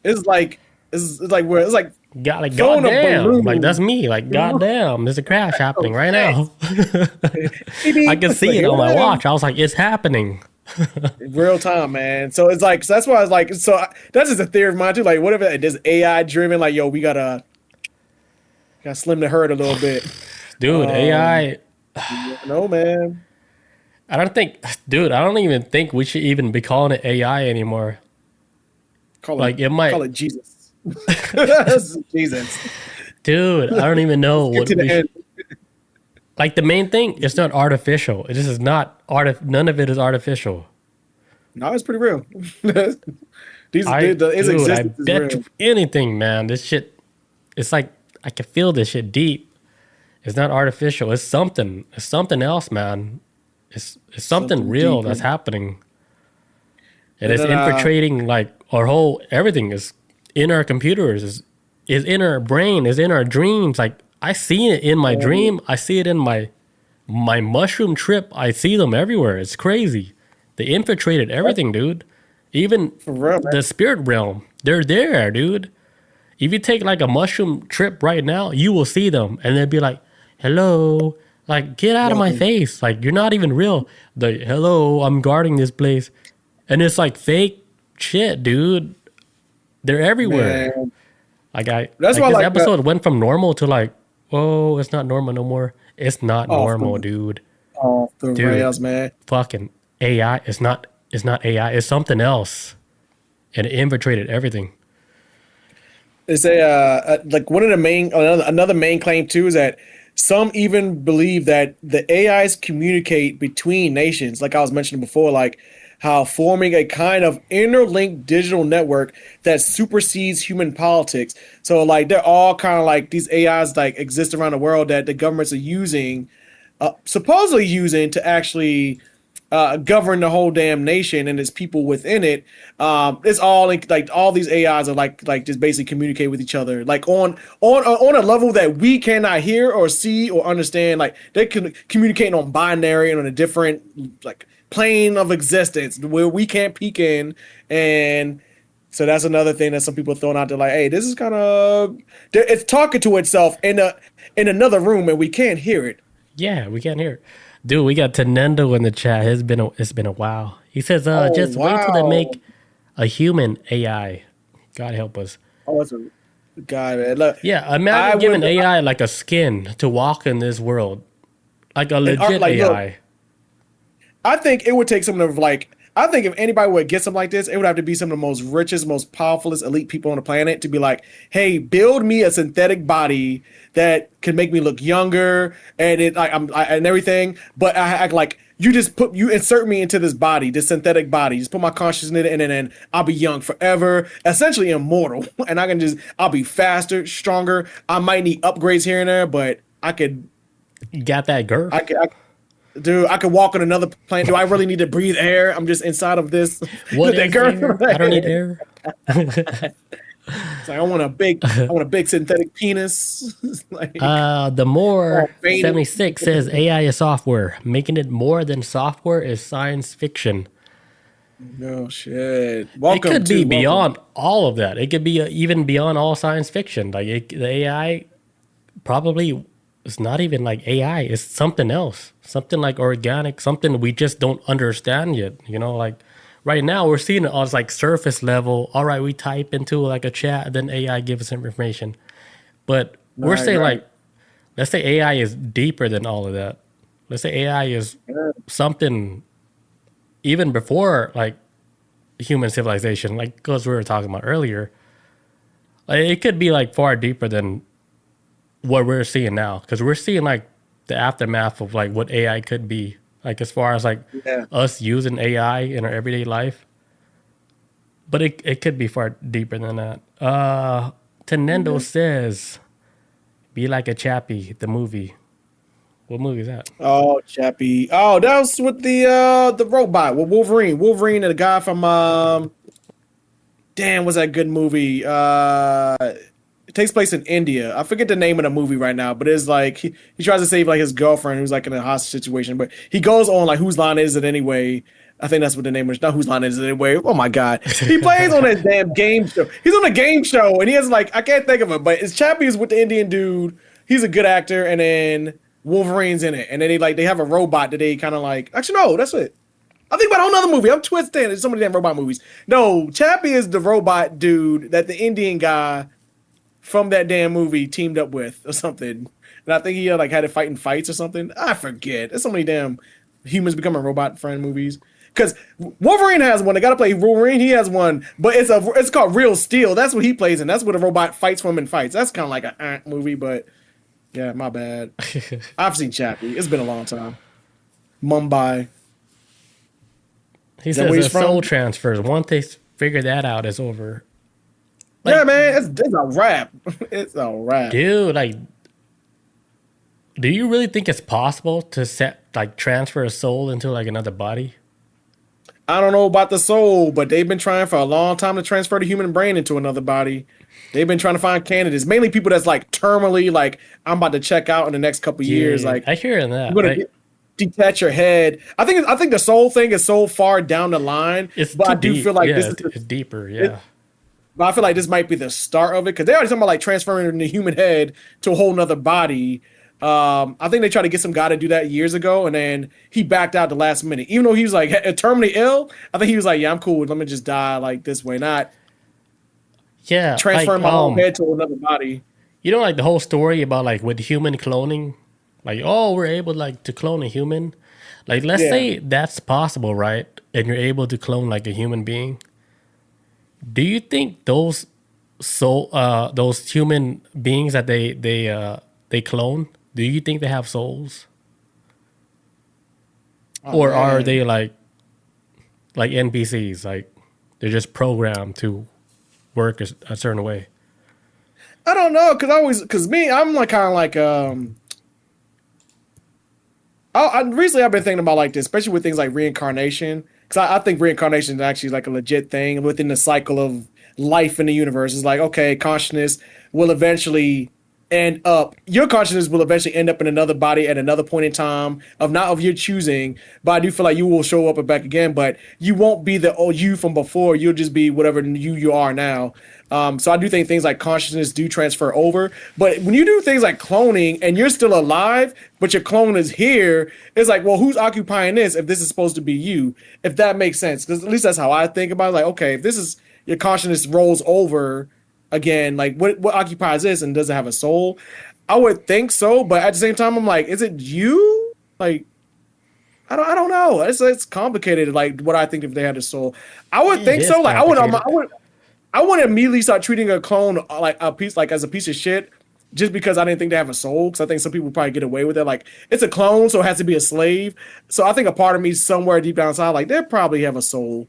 it's like it's like where it's like Got like throwing a goddamn. Like that's balloon. me. Like goddamn. There's a crash Oh happening right shit! now. I can It's like, see it here on my it is. watch. I was like, it's happening. Real time, man. So it's like so that's why I was like that's just a theory of mine too. Like whatever it is AI driven, like yo, we gotta slim the herd a little bit. Dude, Um, AI. you never know, man. I don't think, dude, I don't even think we should even be calling it AI anymore. Call it Like it might, call it Jesus. Jesus. dude, I don't even know Let's get what to the we should. end. Like the main thing, it's not artificial. It just is not none of it is artificial. No, it's pretty real. Its Dude, I existence is bet real. you anything, man. This shit, it's like, I can feel this shit deep. It's not artificial. It's something. It's something else, man. It's something Something real deeper. that's happening. And And it's then infiltrating like our whole everything is in our computers, is in our brain, is in our dreams. Like I see it in my oh, dream. I see it in my mushroom trip. I see them everywhere. It's crazy. They infiltrated everything, dude. Even for real, man. the spirit realm. They're there, dude. If you take like a mushroom trip right now, you will see them and they'll be like, hello. Like, get out of my Welcome. face. Like, you're not even real. The hello, I'm guarding this place. And it's like fake shit, dude. They're everywhere. Man. That's Like why this like episode went from normal to like, oh, it's not normal no more. It's not off normal, the dude. off the Dude, rails, man. fucking AI. It's not AI. It's something else. And it infiltrated everything. It's like one of the main another main claim too is that some even believe that the AIs communicate between nations, like I was mentioning before, like how forming a kind of interlinked digital network that supersedes human politics. So like they're all kind of like these AIs like exist around the world that the governments are using, supposedly using to actually govern the whole damn nation and its people within it. It's all like all these AIs are like just basically communicate with each other, like on a level that we cannot hear or see or understand. Like they can communicate on binary and on a different like plane of existence where we can't peek in. And so that's another thing that some people are throwing out there, like, hey, this is kind of it's talking to itself in another room and we can't hear it. Yeah, we can't hear it. Dude, we got Tenendo in the chat. It's been a while. He says, Oh just wait till they wow. make a human AI. God help us. Oh, that's a guy, man. Look, Yeah, I imagine giving would. AI like a skin to walk in this world. Like a And art, legit like, look, AI. I think it would take some of like I think if anybody would get something like this, it would have to be some of the most richest, most powerfulest, elite people on the planet to be like, "Hey, build me a synthetic body that can make me look younger and and everything." But I like you insert me into this body, this synthetic body, just put my consciousness in it, and then I'll be young forever, essentially immortal, and I'll be faster, stronger. I might need upgrades here and there, but You got that girth? dude, I could walk on another planet. Do I really need to breathe air? I'm just inside of this. What that is girl. air? I don't need air. It's like I want a big synthetic penis. It's like The all more veiny. 76 says AI is software. Making it more than software is science fiction. No shit. It could be Welcome. beyond all of that. It could be even beyond all science fiction. The AI probably is not even like AI. It's something else, something like organic, something we just don't understand yet. Like right now we're seeing it on like surface level. All right, we type into like a chat, then AI gives us information. But we're Right, saying right. like, let's say AI is deeper than all of that. Let's say AI is something even before like human civilization, like because we were talking about earlier. Like, it could be like far deeper than what we're seeing now, because we're seeing like the aftermath of like what AI could be, like as far as like Yeah. us using AI in our everyday life. But it could be far deeper than that. Tenendo says, "Be like a chappie." The movie. What movie is that? Oh, Chappie. Oh, that was with the robot with Wolverine. Wolverine and the guy from damn, was that a good movie? It takes place in India. I forget the name of the movie right now, but it's like he tries to save like his girlfriend who's like in a hostage situation, but he goes on like whose line is it anyway? I think that's what the name is. Not whose line is it anyway. Oh my god, he plays on that damn game show. He's on a game show and he has like I can't think of it, but it's Chappie is with the Indian dude. He's a good actor, and then Wolverine's in it, and then they have a robot that they kind of like. Actually, no, that's it. I think about a whole nother movie. I'm twisting. There's so many damn robot movies. No, Chappie is the robot dude that the Indian guy from that damn movie teamed up with or something. And I think he like had to fight in fights or something. I forget. There's so many damn humans becoming robot friend movies. Because Wolverine has one. They gotta play Wolverine. He has one, but it's called Real Steel. That's what he plays in. That's what a robot fights for him in fights. That's kind of like a movie, but yeah, my bad. I've seen Chappie. It's been a long time. Mumbai. He Is that says where the he's from? soul transfers. Once they figure that out, it's over. Yeah, man, it's a wrap. It's a wrap. Dude, like, do you really think it's possible to transfer a soul into like another body? I don't know about the soul, but they've been trying for a long time to transfer the human brain into another body. They've been trying to find candidates, mainly people that's like terminally, like I'm about to check out in the next couple years. Dude, Like I hear that. you're gonna Like, detach your head. I think the soul thing is so far down the line, it's but too I do deep. feel like Yeah, this is it's deeper. Yeah. but I feel like this might be the start of it because they already talking about like transferring the human head to a whole nother body. I think they tried to get some guy to do that years ago, and then he backed out the last minute. Even though he was like terminally ill, I think he was like, "Yeah, I'm cool. Let me just die like this way, not Yeah. transferring Like, my whole head to another body." like the whole story about like with human cloning, like, oh, we're able like to clone a human. Like, let's Yeah. say that's possible, right? And you're able to clone like a human being. Do you think those human beings that they clone, do you think they have souls? Or are man. they like NPCs, like they're just programmed to work a certain way? I don't know because me, I'm like kind of like recently I've been thinking about like this, especially with things like reincarnation. Because I think reincarnation is actually like a legit thing within the cycle of life in the universe. It's like, okay, consciousness will eventually your consciousness will eventually end up in another body at another point in time of not of your choosing. But I do feel like you will show up and back again, but you won't be the old you from before. You'll just be whatever you are now. So I do think things like consciousness do transfer over. But when you do things like cloning and you're still alive, but your clone is here, it's like, well, who's occupying this if this is supposed to be you? If that makes sense. Because at least that's how I think about it. Like, okay, if this is your consciousness rolls over again, like what occupies this and doesn't have a soul? I would think so, but at the same time, I'm like, is it you? Like, I don't know. It's complicated. Like what I think if they had a soul, I would It think is so. Like complicated. I would immediately start treating a clone like a piece, like as a piece of shit, just because I didn't think they have a soul. Because I think some people probably get away with it. Like it's a clone, so it has to be a slave. So I think a part of me somewhere deep down inside, like they probably have a soul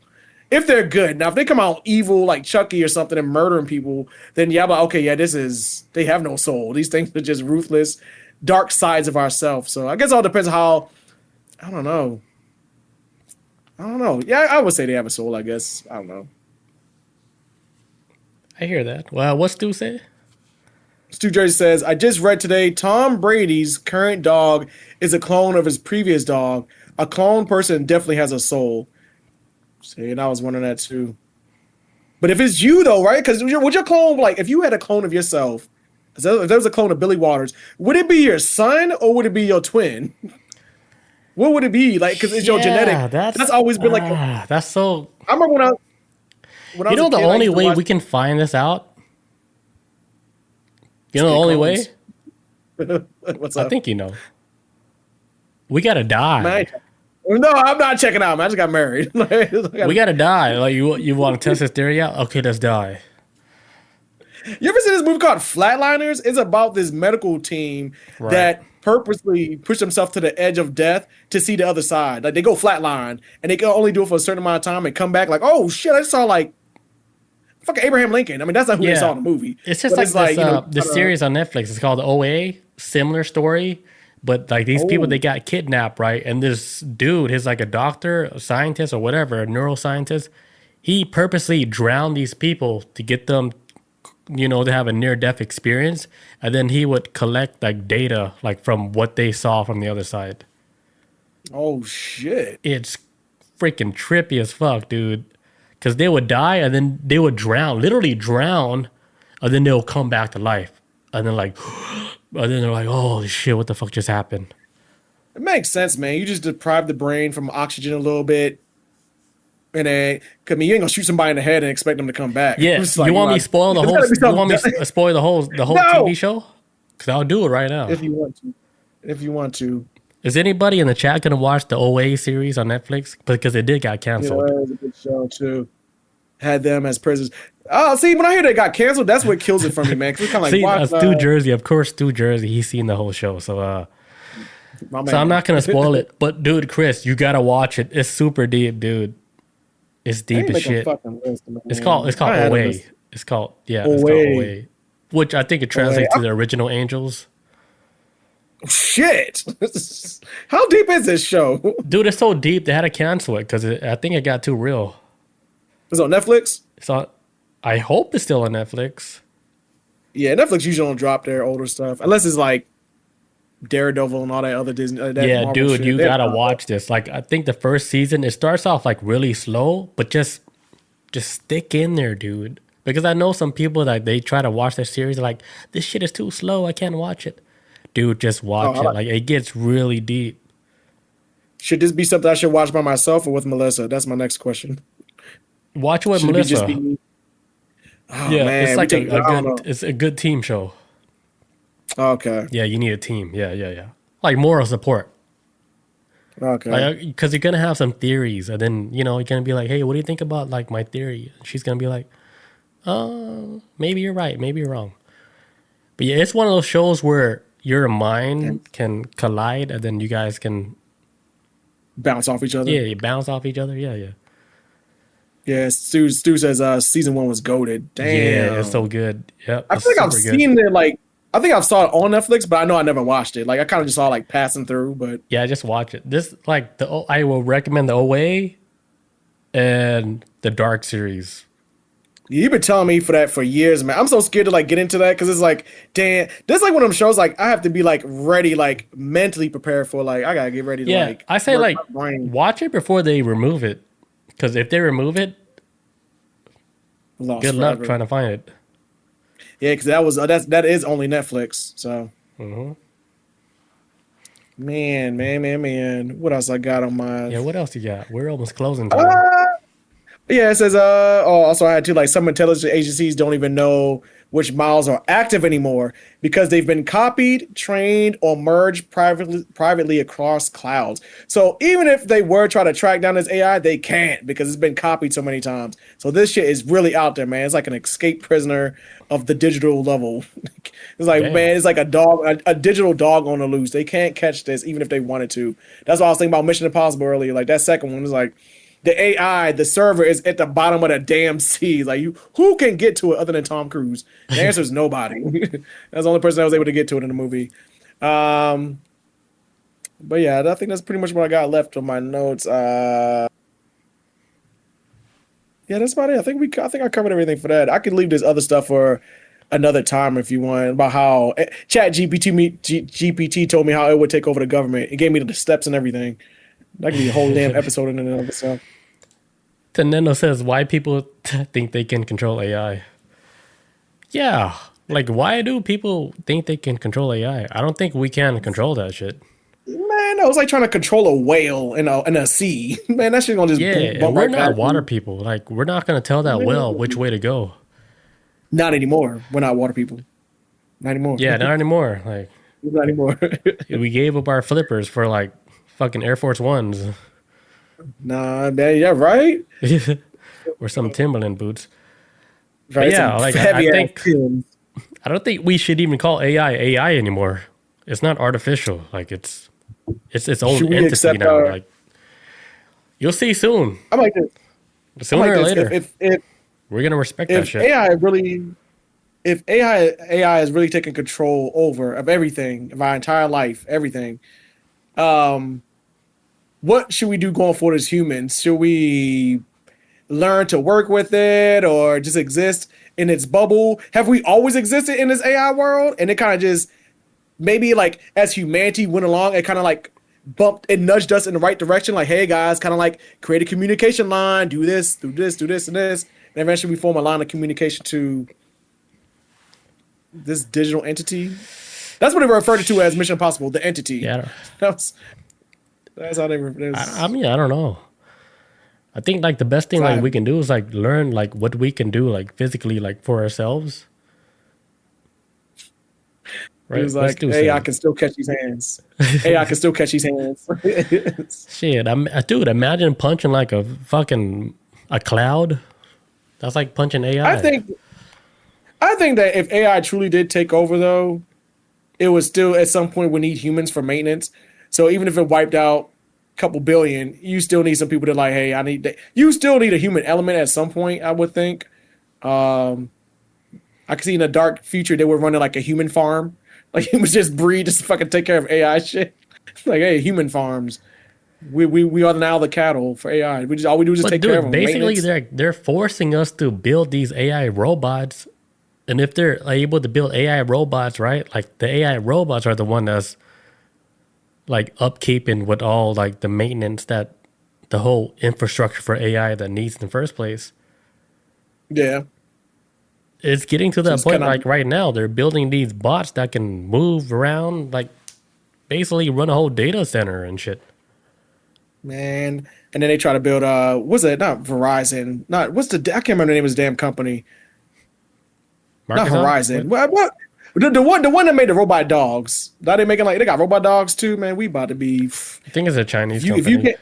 if they're good. Now if they come out evil like Chucky or something and murdering people, then yeah, but okay, yeah, they have no soul. These things are just ruthless, dark sides of ourselves. So I guess it all depends how. I don't know. I don't know. Yeah, I would say they have a soul. I guess I don't know. I hear that. Well, what's Stu say? Stu Jersey says, I just read today Tom Brady's current dog is a clone of his previous dog. A clone person definitely has a soul. See, and I was wondering that too. But if it's you though, right? Because would your clone, like, if you had a clone of yourself, if there was a clone of Billy Waters, would it be your son or would it be your twin? What would it be? Like, because it's your genetic. That's always been like. That's so. I remember when I You was know a the kid, I only used to way watch we can find this out. You know the Stay only way. clones. What's I up? think you know. We gotta die. Man, no, I'm not checking out, man. I just got married. We gotta die. Like you want to test this theory out? Okay, let's die. You ever seen this movie called Flatliners? It's about this medical team Right. that purposely push themselves to the edge of death to see the other side. Like they go flatline and they can only do it for a certain amount of time and come back like, oh shit, I just saw like fucking Abraham Lincoln. I mean, that's not who they saw in the movie. It's just But like this, you know, this series on Netflix. It's called OA. Similar story, but like these people, Oh. they got kidnapped, right? And this dude, he's like a doctor, a scientist, or whatever, a neuroscientist. He purposely drowned these people to get them, to have a near-death experience, and then he would collect like data, like from what they saw from the other side. Oh shit. It's freaking trippy as fuck, dude. Because they would die and then they would drown, literally drown, and then they'll come back to life. And then and then they're like, "Oh shit, what the fuck just happened?" It makes sense, man. You just deprive the brain from oxygen a little bit. And then, I mean, you ain't gonna shoot somebody in the head and expect them to come back. Yeah, It's like, you want me spoiling the there's whole? gotta be You want me something- to spoil the whole No! TV show? Because I'll do it right now. if you want to. If you want to. Is anybody in the chat gonna watch the OA series on Netflix? Because it did got You know, canceled. it was a good show too. Had them as prisoners. Oh, see, when I hear they got canceled, that's what kills it for me, man. 'Cause it's kind of like, See, watch, Stu Jersey, of course, Stu Jersey. He's seen the whole show, so my so I'm man. not gonna spoil it. But dude, Chris, you gotta watch it. It's super deep, dude. It's I deep ain't as make a shit. fucking list, man. It's called I had a OA. list. It's called OA, which I think it translates OA. to the original Angels. Shit. How deep is this show? Dude, it's so deep they had to cancel it because I think it got too real. It's on Netflix. So I hope it's still on Netflix. Yeah, Netflix usually don't drop their older stuff unless it's like Daredevil and all that other Disney. That Yeah, Marvel dude, shit. you They gotta drop watch this. Like, I think the first season it starts off like really slow, but just stick in there, dude. Because I know some people that they try to watch their series like this shit is too slow. I can't watch it. Dude, just watch Oh, it. Like it gets really deep. Should this be something I should watch by myself or with Melissa? That's my next question. Watch it with Should it Melissa. just be? Oh, Yeah, man, it's like I don't know. it's a good team show. Okay. Yeah, you need a team. Yeah. Like moral support. Okay. Like, because you're gonna have some theories, and then you're gonna be like, "Hey, what do you think about like my theory?" And she's gonna be like, "Oh, maybe you're right, maybe you're wrong." But yeah, it's one of those shows where your mind can collide, and then you guys can Bounce off each other. you bounce off each other. Yeah. Yeah, Stu says season 1 was goated. Damn. Yeah, it's so good. Yep, I it's feel like I've super good. seen it. Like, I think I've saw it on Netflix, but I know I never watched it. Like, I kind of just saw it, like passing through. But Yeah, just watch it. This like I will recommend the OA and the Dark series. you've been telling me for years, man. I'm so scared to like get into that because it's like, damn, this is like one of them shows. Like, I have to be like ready, like mentally prepared for. Like, I gotta get ready to Yeah, like. I say work like my brain. watch it before they remove it, because if they remove it, Lost good luck forever. trying to find it. Yeah, because that is only Netflix. So, Mm-hmm. man. What else I got on my? Yeah, what else you got? We're almost closing time. Yeah, it says, oh, also I had to like some intelligence agencies don't even know which models are active anymore because they've been copied, trained, or merged privately across clouds. So even if they were trying to track down this AI, they can't because it's been copied so many times. So this shit is really out there, man. It's like an escaped prisoner of the digital level. It's like, Damn. man, it's like a dog, a digital dog on the loose. They can't catch this even if they wanted to. That's why I was thinking about Mission Impossible earlier. Like that second one was like, the AI, the server is at the bottom of the damn sea. Like who can get to it other than Tom Cruise? The answer is nobody. That's the only person that was able to get to it in the movie. But yeah, I think that's pretty much what I got left on my notes. Yeah, that's about it. I think I covered everything for that. I could leave this other stuff for another time if you want about how Chat GPT told me how it would take over the government. It gave me the steps and everything. That could be a whole damn episode in and of itself. Tenendo says, why people think they can control AI? Yeah, like why do people think they can control AI? I don't think we can control that shit. Man, no, it's like trying to control a whale in a sea. Man, that shit gonna just Yeah, and we're not water people. Like we're not gonna tell that whale which way to go. Not anymore. We're not water people. Not anymore. Yeah, not anymore. Like Not anymore. we gave up our flippers for like fucking Air Force Ones. Nah, man, yeah, right. Or some Timberland boots. Right. But yeah, like I think Tims. I don't think we should even call AI anymore. It's not artificial. Like it's its own Should we entity accept now. Like you'll see soon. I'm like this. Sooner or this. later, If we're gonna respect that if shit. AI really, if AI is really taking control over of everything, of our entire life, everything, what should we do going forward as humans? Should we learn to work with it or just exist in its bubble? Have we always existed in this AI world? And it kind of just maybe like as humanity went along, it kind of like nudged us in the right direction. Like, hey guys, kind of like create a communication line, do this, do this, do this, and this. And eventually we form a line of communication to this digital entity. That's what they referred to as Mission Impossible, the entity. Yeah. That's how they refer. I mean, I don't know. I think like the best thing like we can do is like learn like what we can do like physically like for ourselves. Right? It was like, hey, I can still catch these hands. Hey, I can still catch these hands. Shit, dude, imagine punching like a cloud. That's like punching AI. I think that if AI truly did take over, though, it would still at some point would need humans for maintenance. So even if it wiped out a couple billion, you still need some people to like, hey, I need that. You still need a human element at some point, I would think. I could see in the dark future they were running like a human farm. Like humans just breed just fucking take care of AI shit. Like, hey, human farms. We are now the cattle for AI. All we do is just take care of them. Basically, they're forcing us to build these AI robots, and if they're able to build AI robots, right? Like the AI robots are the one that's like upkeeping with all like the maintenance that the whole infrastructure for AI that needs in the first place. Yeah. It's getting to that point, like right now, they're building these bots that can move around, like basically run a whole data center and shit. Man, and then they try to build what's it? Not Verizon. I can't remember the name of his damn company. Not Horizon. What? The one that made the robot dogs. Now they making like they got robot dogs too, man. We about to be. I think it's a Chinese company. If you get,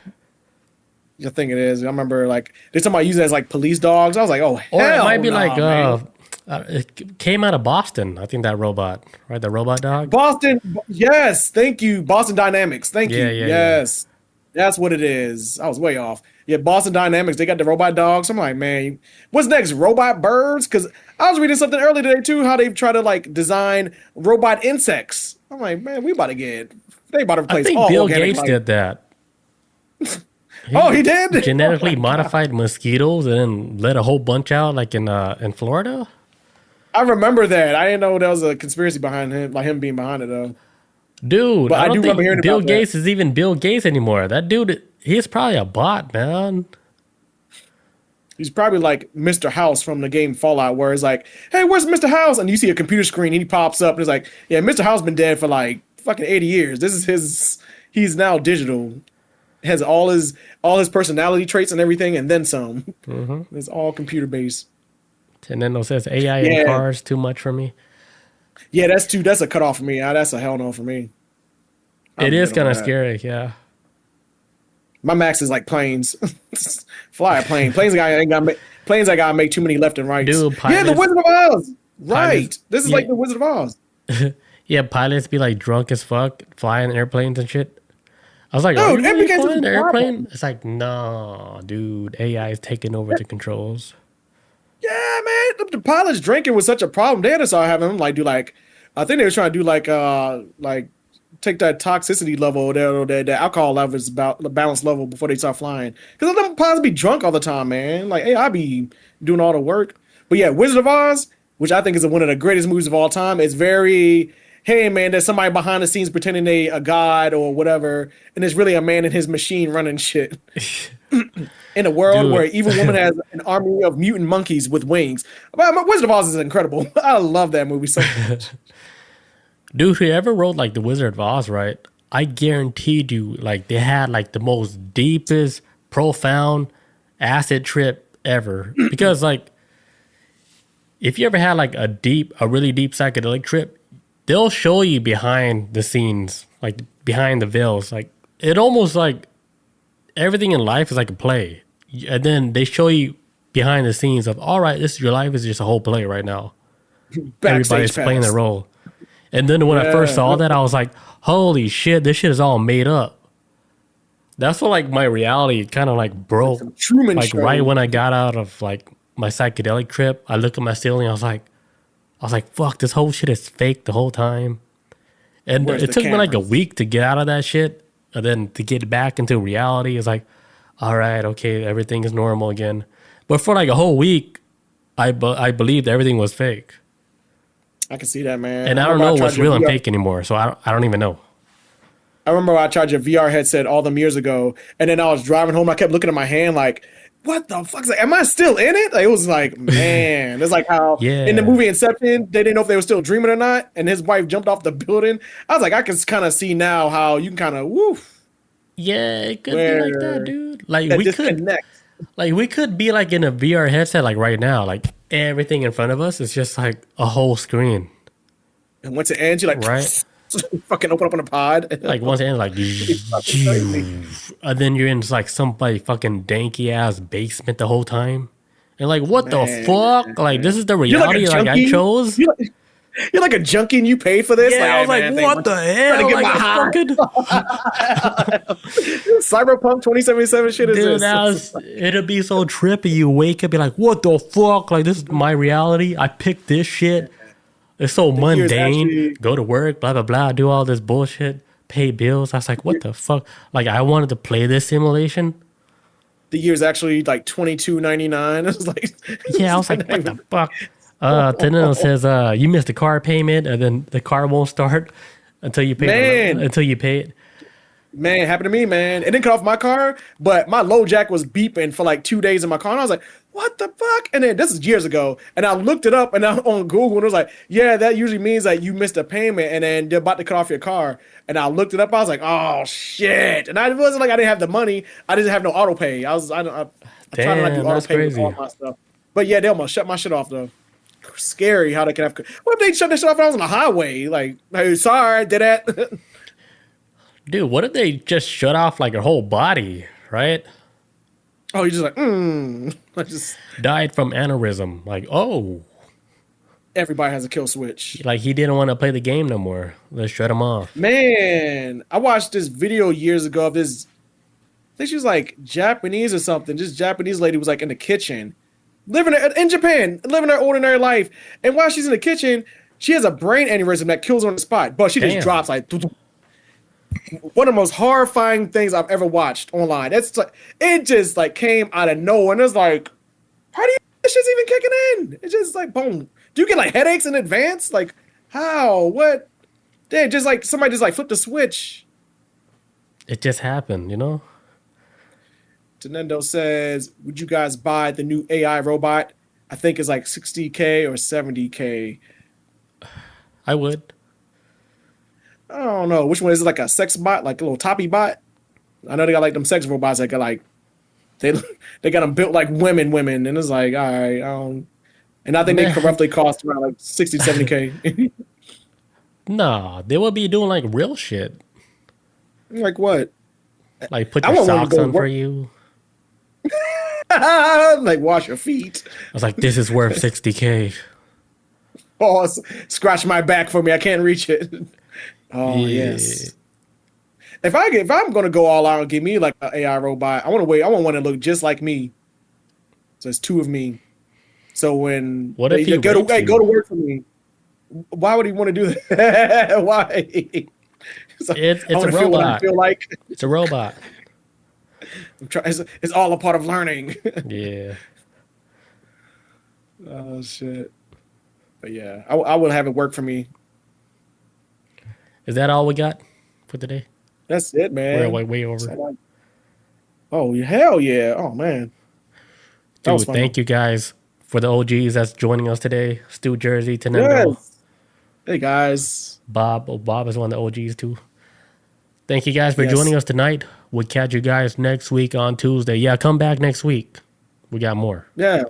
I think it is. I remember like they're talking about using it as like police dogs. I was like, oh hell, or it might be man. It came out of Boston. I think that robot, right? The robot dog. Boston, yes, thank you. Boston Dynamics, thank you. Yes, that's what it is. I was way off. Yeah, Boston Dynamics. They got the robot dogs. I'm like, man, what's next? Robot birds? Because I was reading something earlier today too, how they've tried to like design robot insects. I'm like, man, they about to replace. I think Bill Gates did that. He did genetically modified mosquitoes and then let a whole bunch out, like in Florida. I remember that. I didn't know there was a conspiracy behind him, like him being behind it though. Dude, but I don't think Bill Gates is even Bill Gates anymore. That dude, he's probably a bot, man. He's probably like Mr. House from the game Fallout, where it's like, hey, where's Mr. House? And you see a computer screen and he pops up and it's like, yeah, Mr. House been dead for like fucking 80 years. This is he's now digital. It has all his personality traits and everything, and then some. It's all computer based. Nintendo says AI in Yeah, cars too much for me. yeah, that's a cutoff for me. That's a hell no for me. It I'm is good on kind of that. scary, yeah. My max is like planes. Fly a plane. Planes. I gotta make too many left and rights. Dude, Yeah, the Wizard of Oz. pilots, Right. This is yeah, like the Wizard of Oz. yeah, pilots be like drunk as fuck, flying airplanes and shit. I was like, are you Dude, it really became such flying a the airplane? problem. It's like, no, dude, AI is taking over the controls. Yeah, man. The pilots drinking was such a problem. They had to start having them like do like I think they were trying to do like take that toxicity level there or that alcohol level is about the balance level before they start flying. Because them pilots be drunk all the time, man. Like, hey, I be doing all the work. But yeah, Wizard of Oz, which I think is one of the greatest movies of all time, is very hey man, there's somebody behind the scenes pretending they a god or whatever, and it's really a man in his machine running shit. In a world where Dude, an evil woman has an army of mutant monkeys with wings. But Wizard of Oz is incredible. I love that movie so much. dude, whoever wrote like the Wizard of Oz, right? I guaranteed you, like they had like the most deepest, profound acid trip ever. Because like, if you ever had like a really deep psychedelic trip, they'll show you behind the scenes, like behind the veils. Like it almost like everything in life is like a play, and then they show you behind the scenes of all right, this your life is just a whole play right now. Backstage Everybody's playing their pass. role. And then when I first Yeah. saw that, I was like, holy shit, this shit is all made up. That's what like my reality kind of like broke. Some Truman Like right Show. when I got out of like my psychedelic trip, I looked at my ceiling. I was like, fuck, this whole shit is fake the whole time. And Where's it the took me like a cameras? week to get out of that shit. And then to get back into reality is like, all right, okay, everything is normal again. But for like a whole week, I believed everything was fake. I can see that, man. And I I don't remember I know tried what's your real and VR. fake anymore. So I don't even know. I remember I tried your VR headset all them years ago, and then I was driving home. I kept looking at my hand like, "What the fuck? Like, am I still in it?" Like, it was like, man, it's like how in the Yeah. movie Inception, they didn't know if they were still dreaming or not, and his wife jumped off the building. I was like, I can kind of see now how you can kind of woof Yeah, it could be like that, where dude. Like that we could disconnect. be like in a VR headset like right now. Like everything in front of us is just like a whole screen, And once it ends, you're like, right? fucking open up on a pod. Like once it ends, like, It's fucking crazy. and then you're in like somebody fucking danky ass basement the whole time. And like, what the fuck? Like, Man. this is the You're like a reality like I junkie. chose. You're like a junkie and you paid for this. Yeah, I Like, was hey, like, man, what the trying to hell? get Like my a high. fucking Cyberpunk 2077 shit is dude. this. It'll be so trippy. You wake up, be like, what the fuck? Like this is my reality. I picked this shit. It's so The years mundane. actually, Go to work, blah blah blah. Do all this bullshit. Pay bills. I was like, what the fuck? Like I wanted to play this simulation. the year's actually like 22.99. It's like, Yeah, I was like, what the fuck? Tenino says, you missed the car payment, and then the car won't start until you pay man, until you pay it. man, happened to me, man. It didn't cut off my car, but my low jack was beeping for like 2 days in my car, and I was like, "What the fuck?" And then this is years ago, and I looked it up, and I on Google, and it was like, "Yeah, that usually means that you missed a payment, and then they're about to cut off your car." And I looked it up, I was like, "Oh shit!" And I it wasn't like I didn't have the money; I didn't have no auto pay. I try to not do Damn, auto that's pay with crazy. all my stuff, but yeah, they almost shut my shit off though. Scary how they can have. What if they shut that shit off when I was on the highway? Like, hey, sorry, I did that. Dude, what if they just shut off like your whole body, right? Oh, you're just like, I just Died from aneurysm. Like, oh, everybody has a kill switch. like he didn't want to play the game no more. Let's shut him off. Man, I watched this video years ago of this. I think she was like Japanese or something. This Japanese lady was like in the kitchen, living in Japan, living her ordinary life. And while she's in the kitchen, she has a brain aneurysm that kills her on the spot. But she just Damn. drops like one of the most horrifying things I've ever watched online. That's like it just like came out of nowhere. And it's like, how do you this shit's even kicking in? It's just like boom. Do you get like headaches in advance? Like how? What? They just like somebody just like flipped the switch. It just happened, you know? Tenendo says, would you guys buy the new AI robot? I think it's like 60K or 70K. I would. I don't know. Which one is it? Like a sex bot, like a little toppy bot? I know they got like them sex robots that got like they they got them built like women, and it's like, all right, and I think they Man, roughly cost around like 60, 70K. nah, they will be doing like real shit. Like what? Like put I your want one to socks go on for work. you. Like wash your feet. I was like, this is worth 60K. Oh, scratch my back for me. I can't reach it. Oh Yeah. yes. If I'm gonna go all out and give me like an AI robot, I want to wait. I want one to look just like me. So it's two of me. So when What if they he go to rapes hey, go you? to work for me, why would he want to do that? Why? So, I It's a want to feel what I robot. feel like. It's a robot. It's all a part of learning. Yeah. Oh shit. But yeah, I would have it work for me. Is that all we got for today? That's it, We're man. way So over. like, oh hell yeah! Oh man, that was Dude, funny. thank you guys for the OGs that's joining us today. Stu Jersey, Tenendo, Yes. Hey guys. Bob. Oh, Bob is one of the OGs too. Thank you guys for joining Yes. us tonight. We'll catch you guys next week on Tuesday. Yeah, come back next week. We got more. Yeah.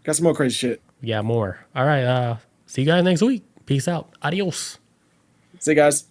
Got some more crazy shit. We got more. All right. See you guys next week. Peace out. Adios. See you guys.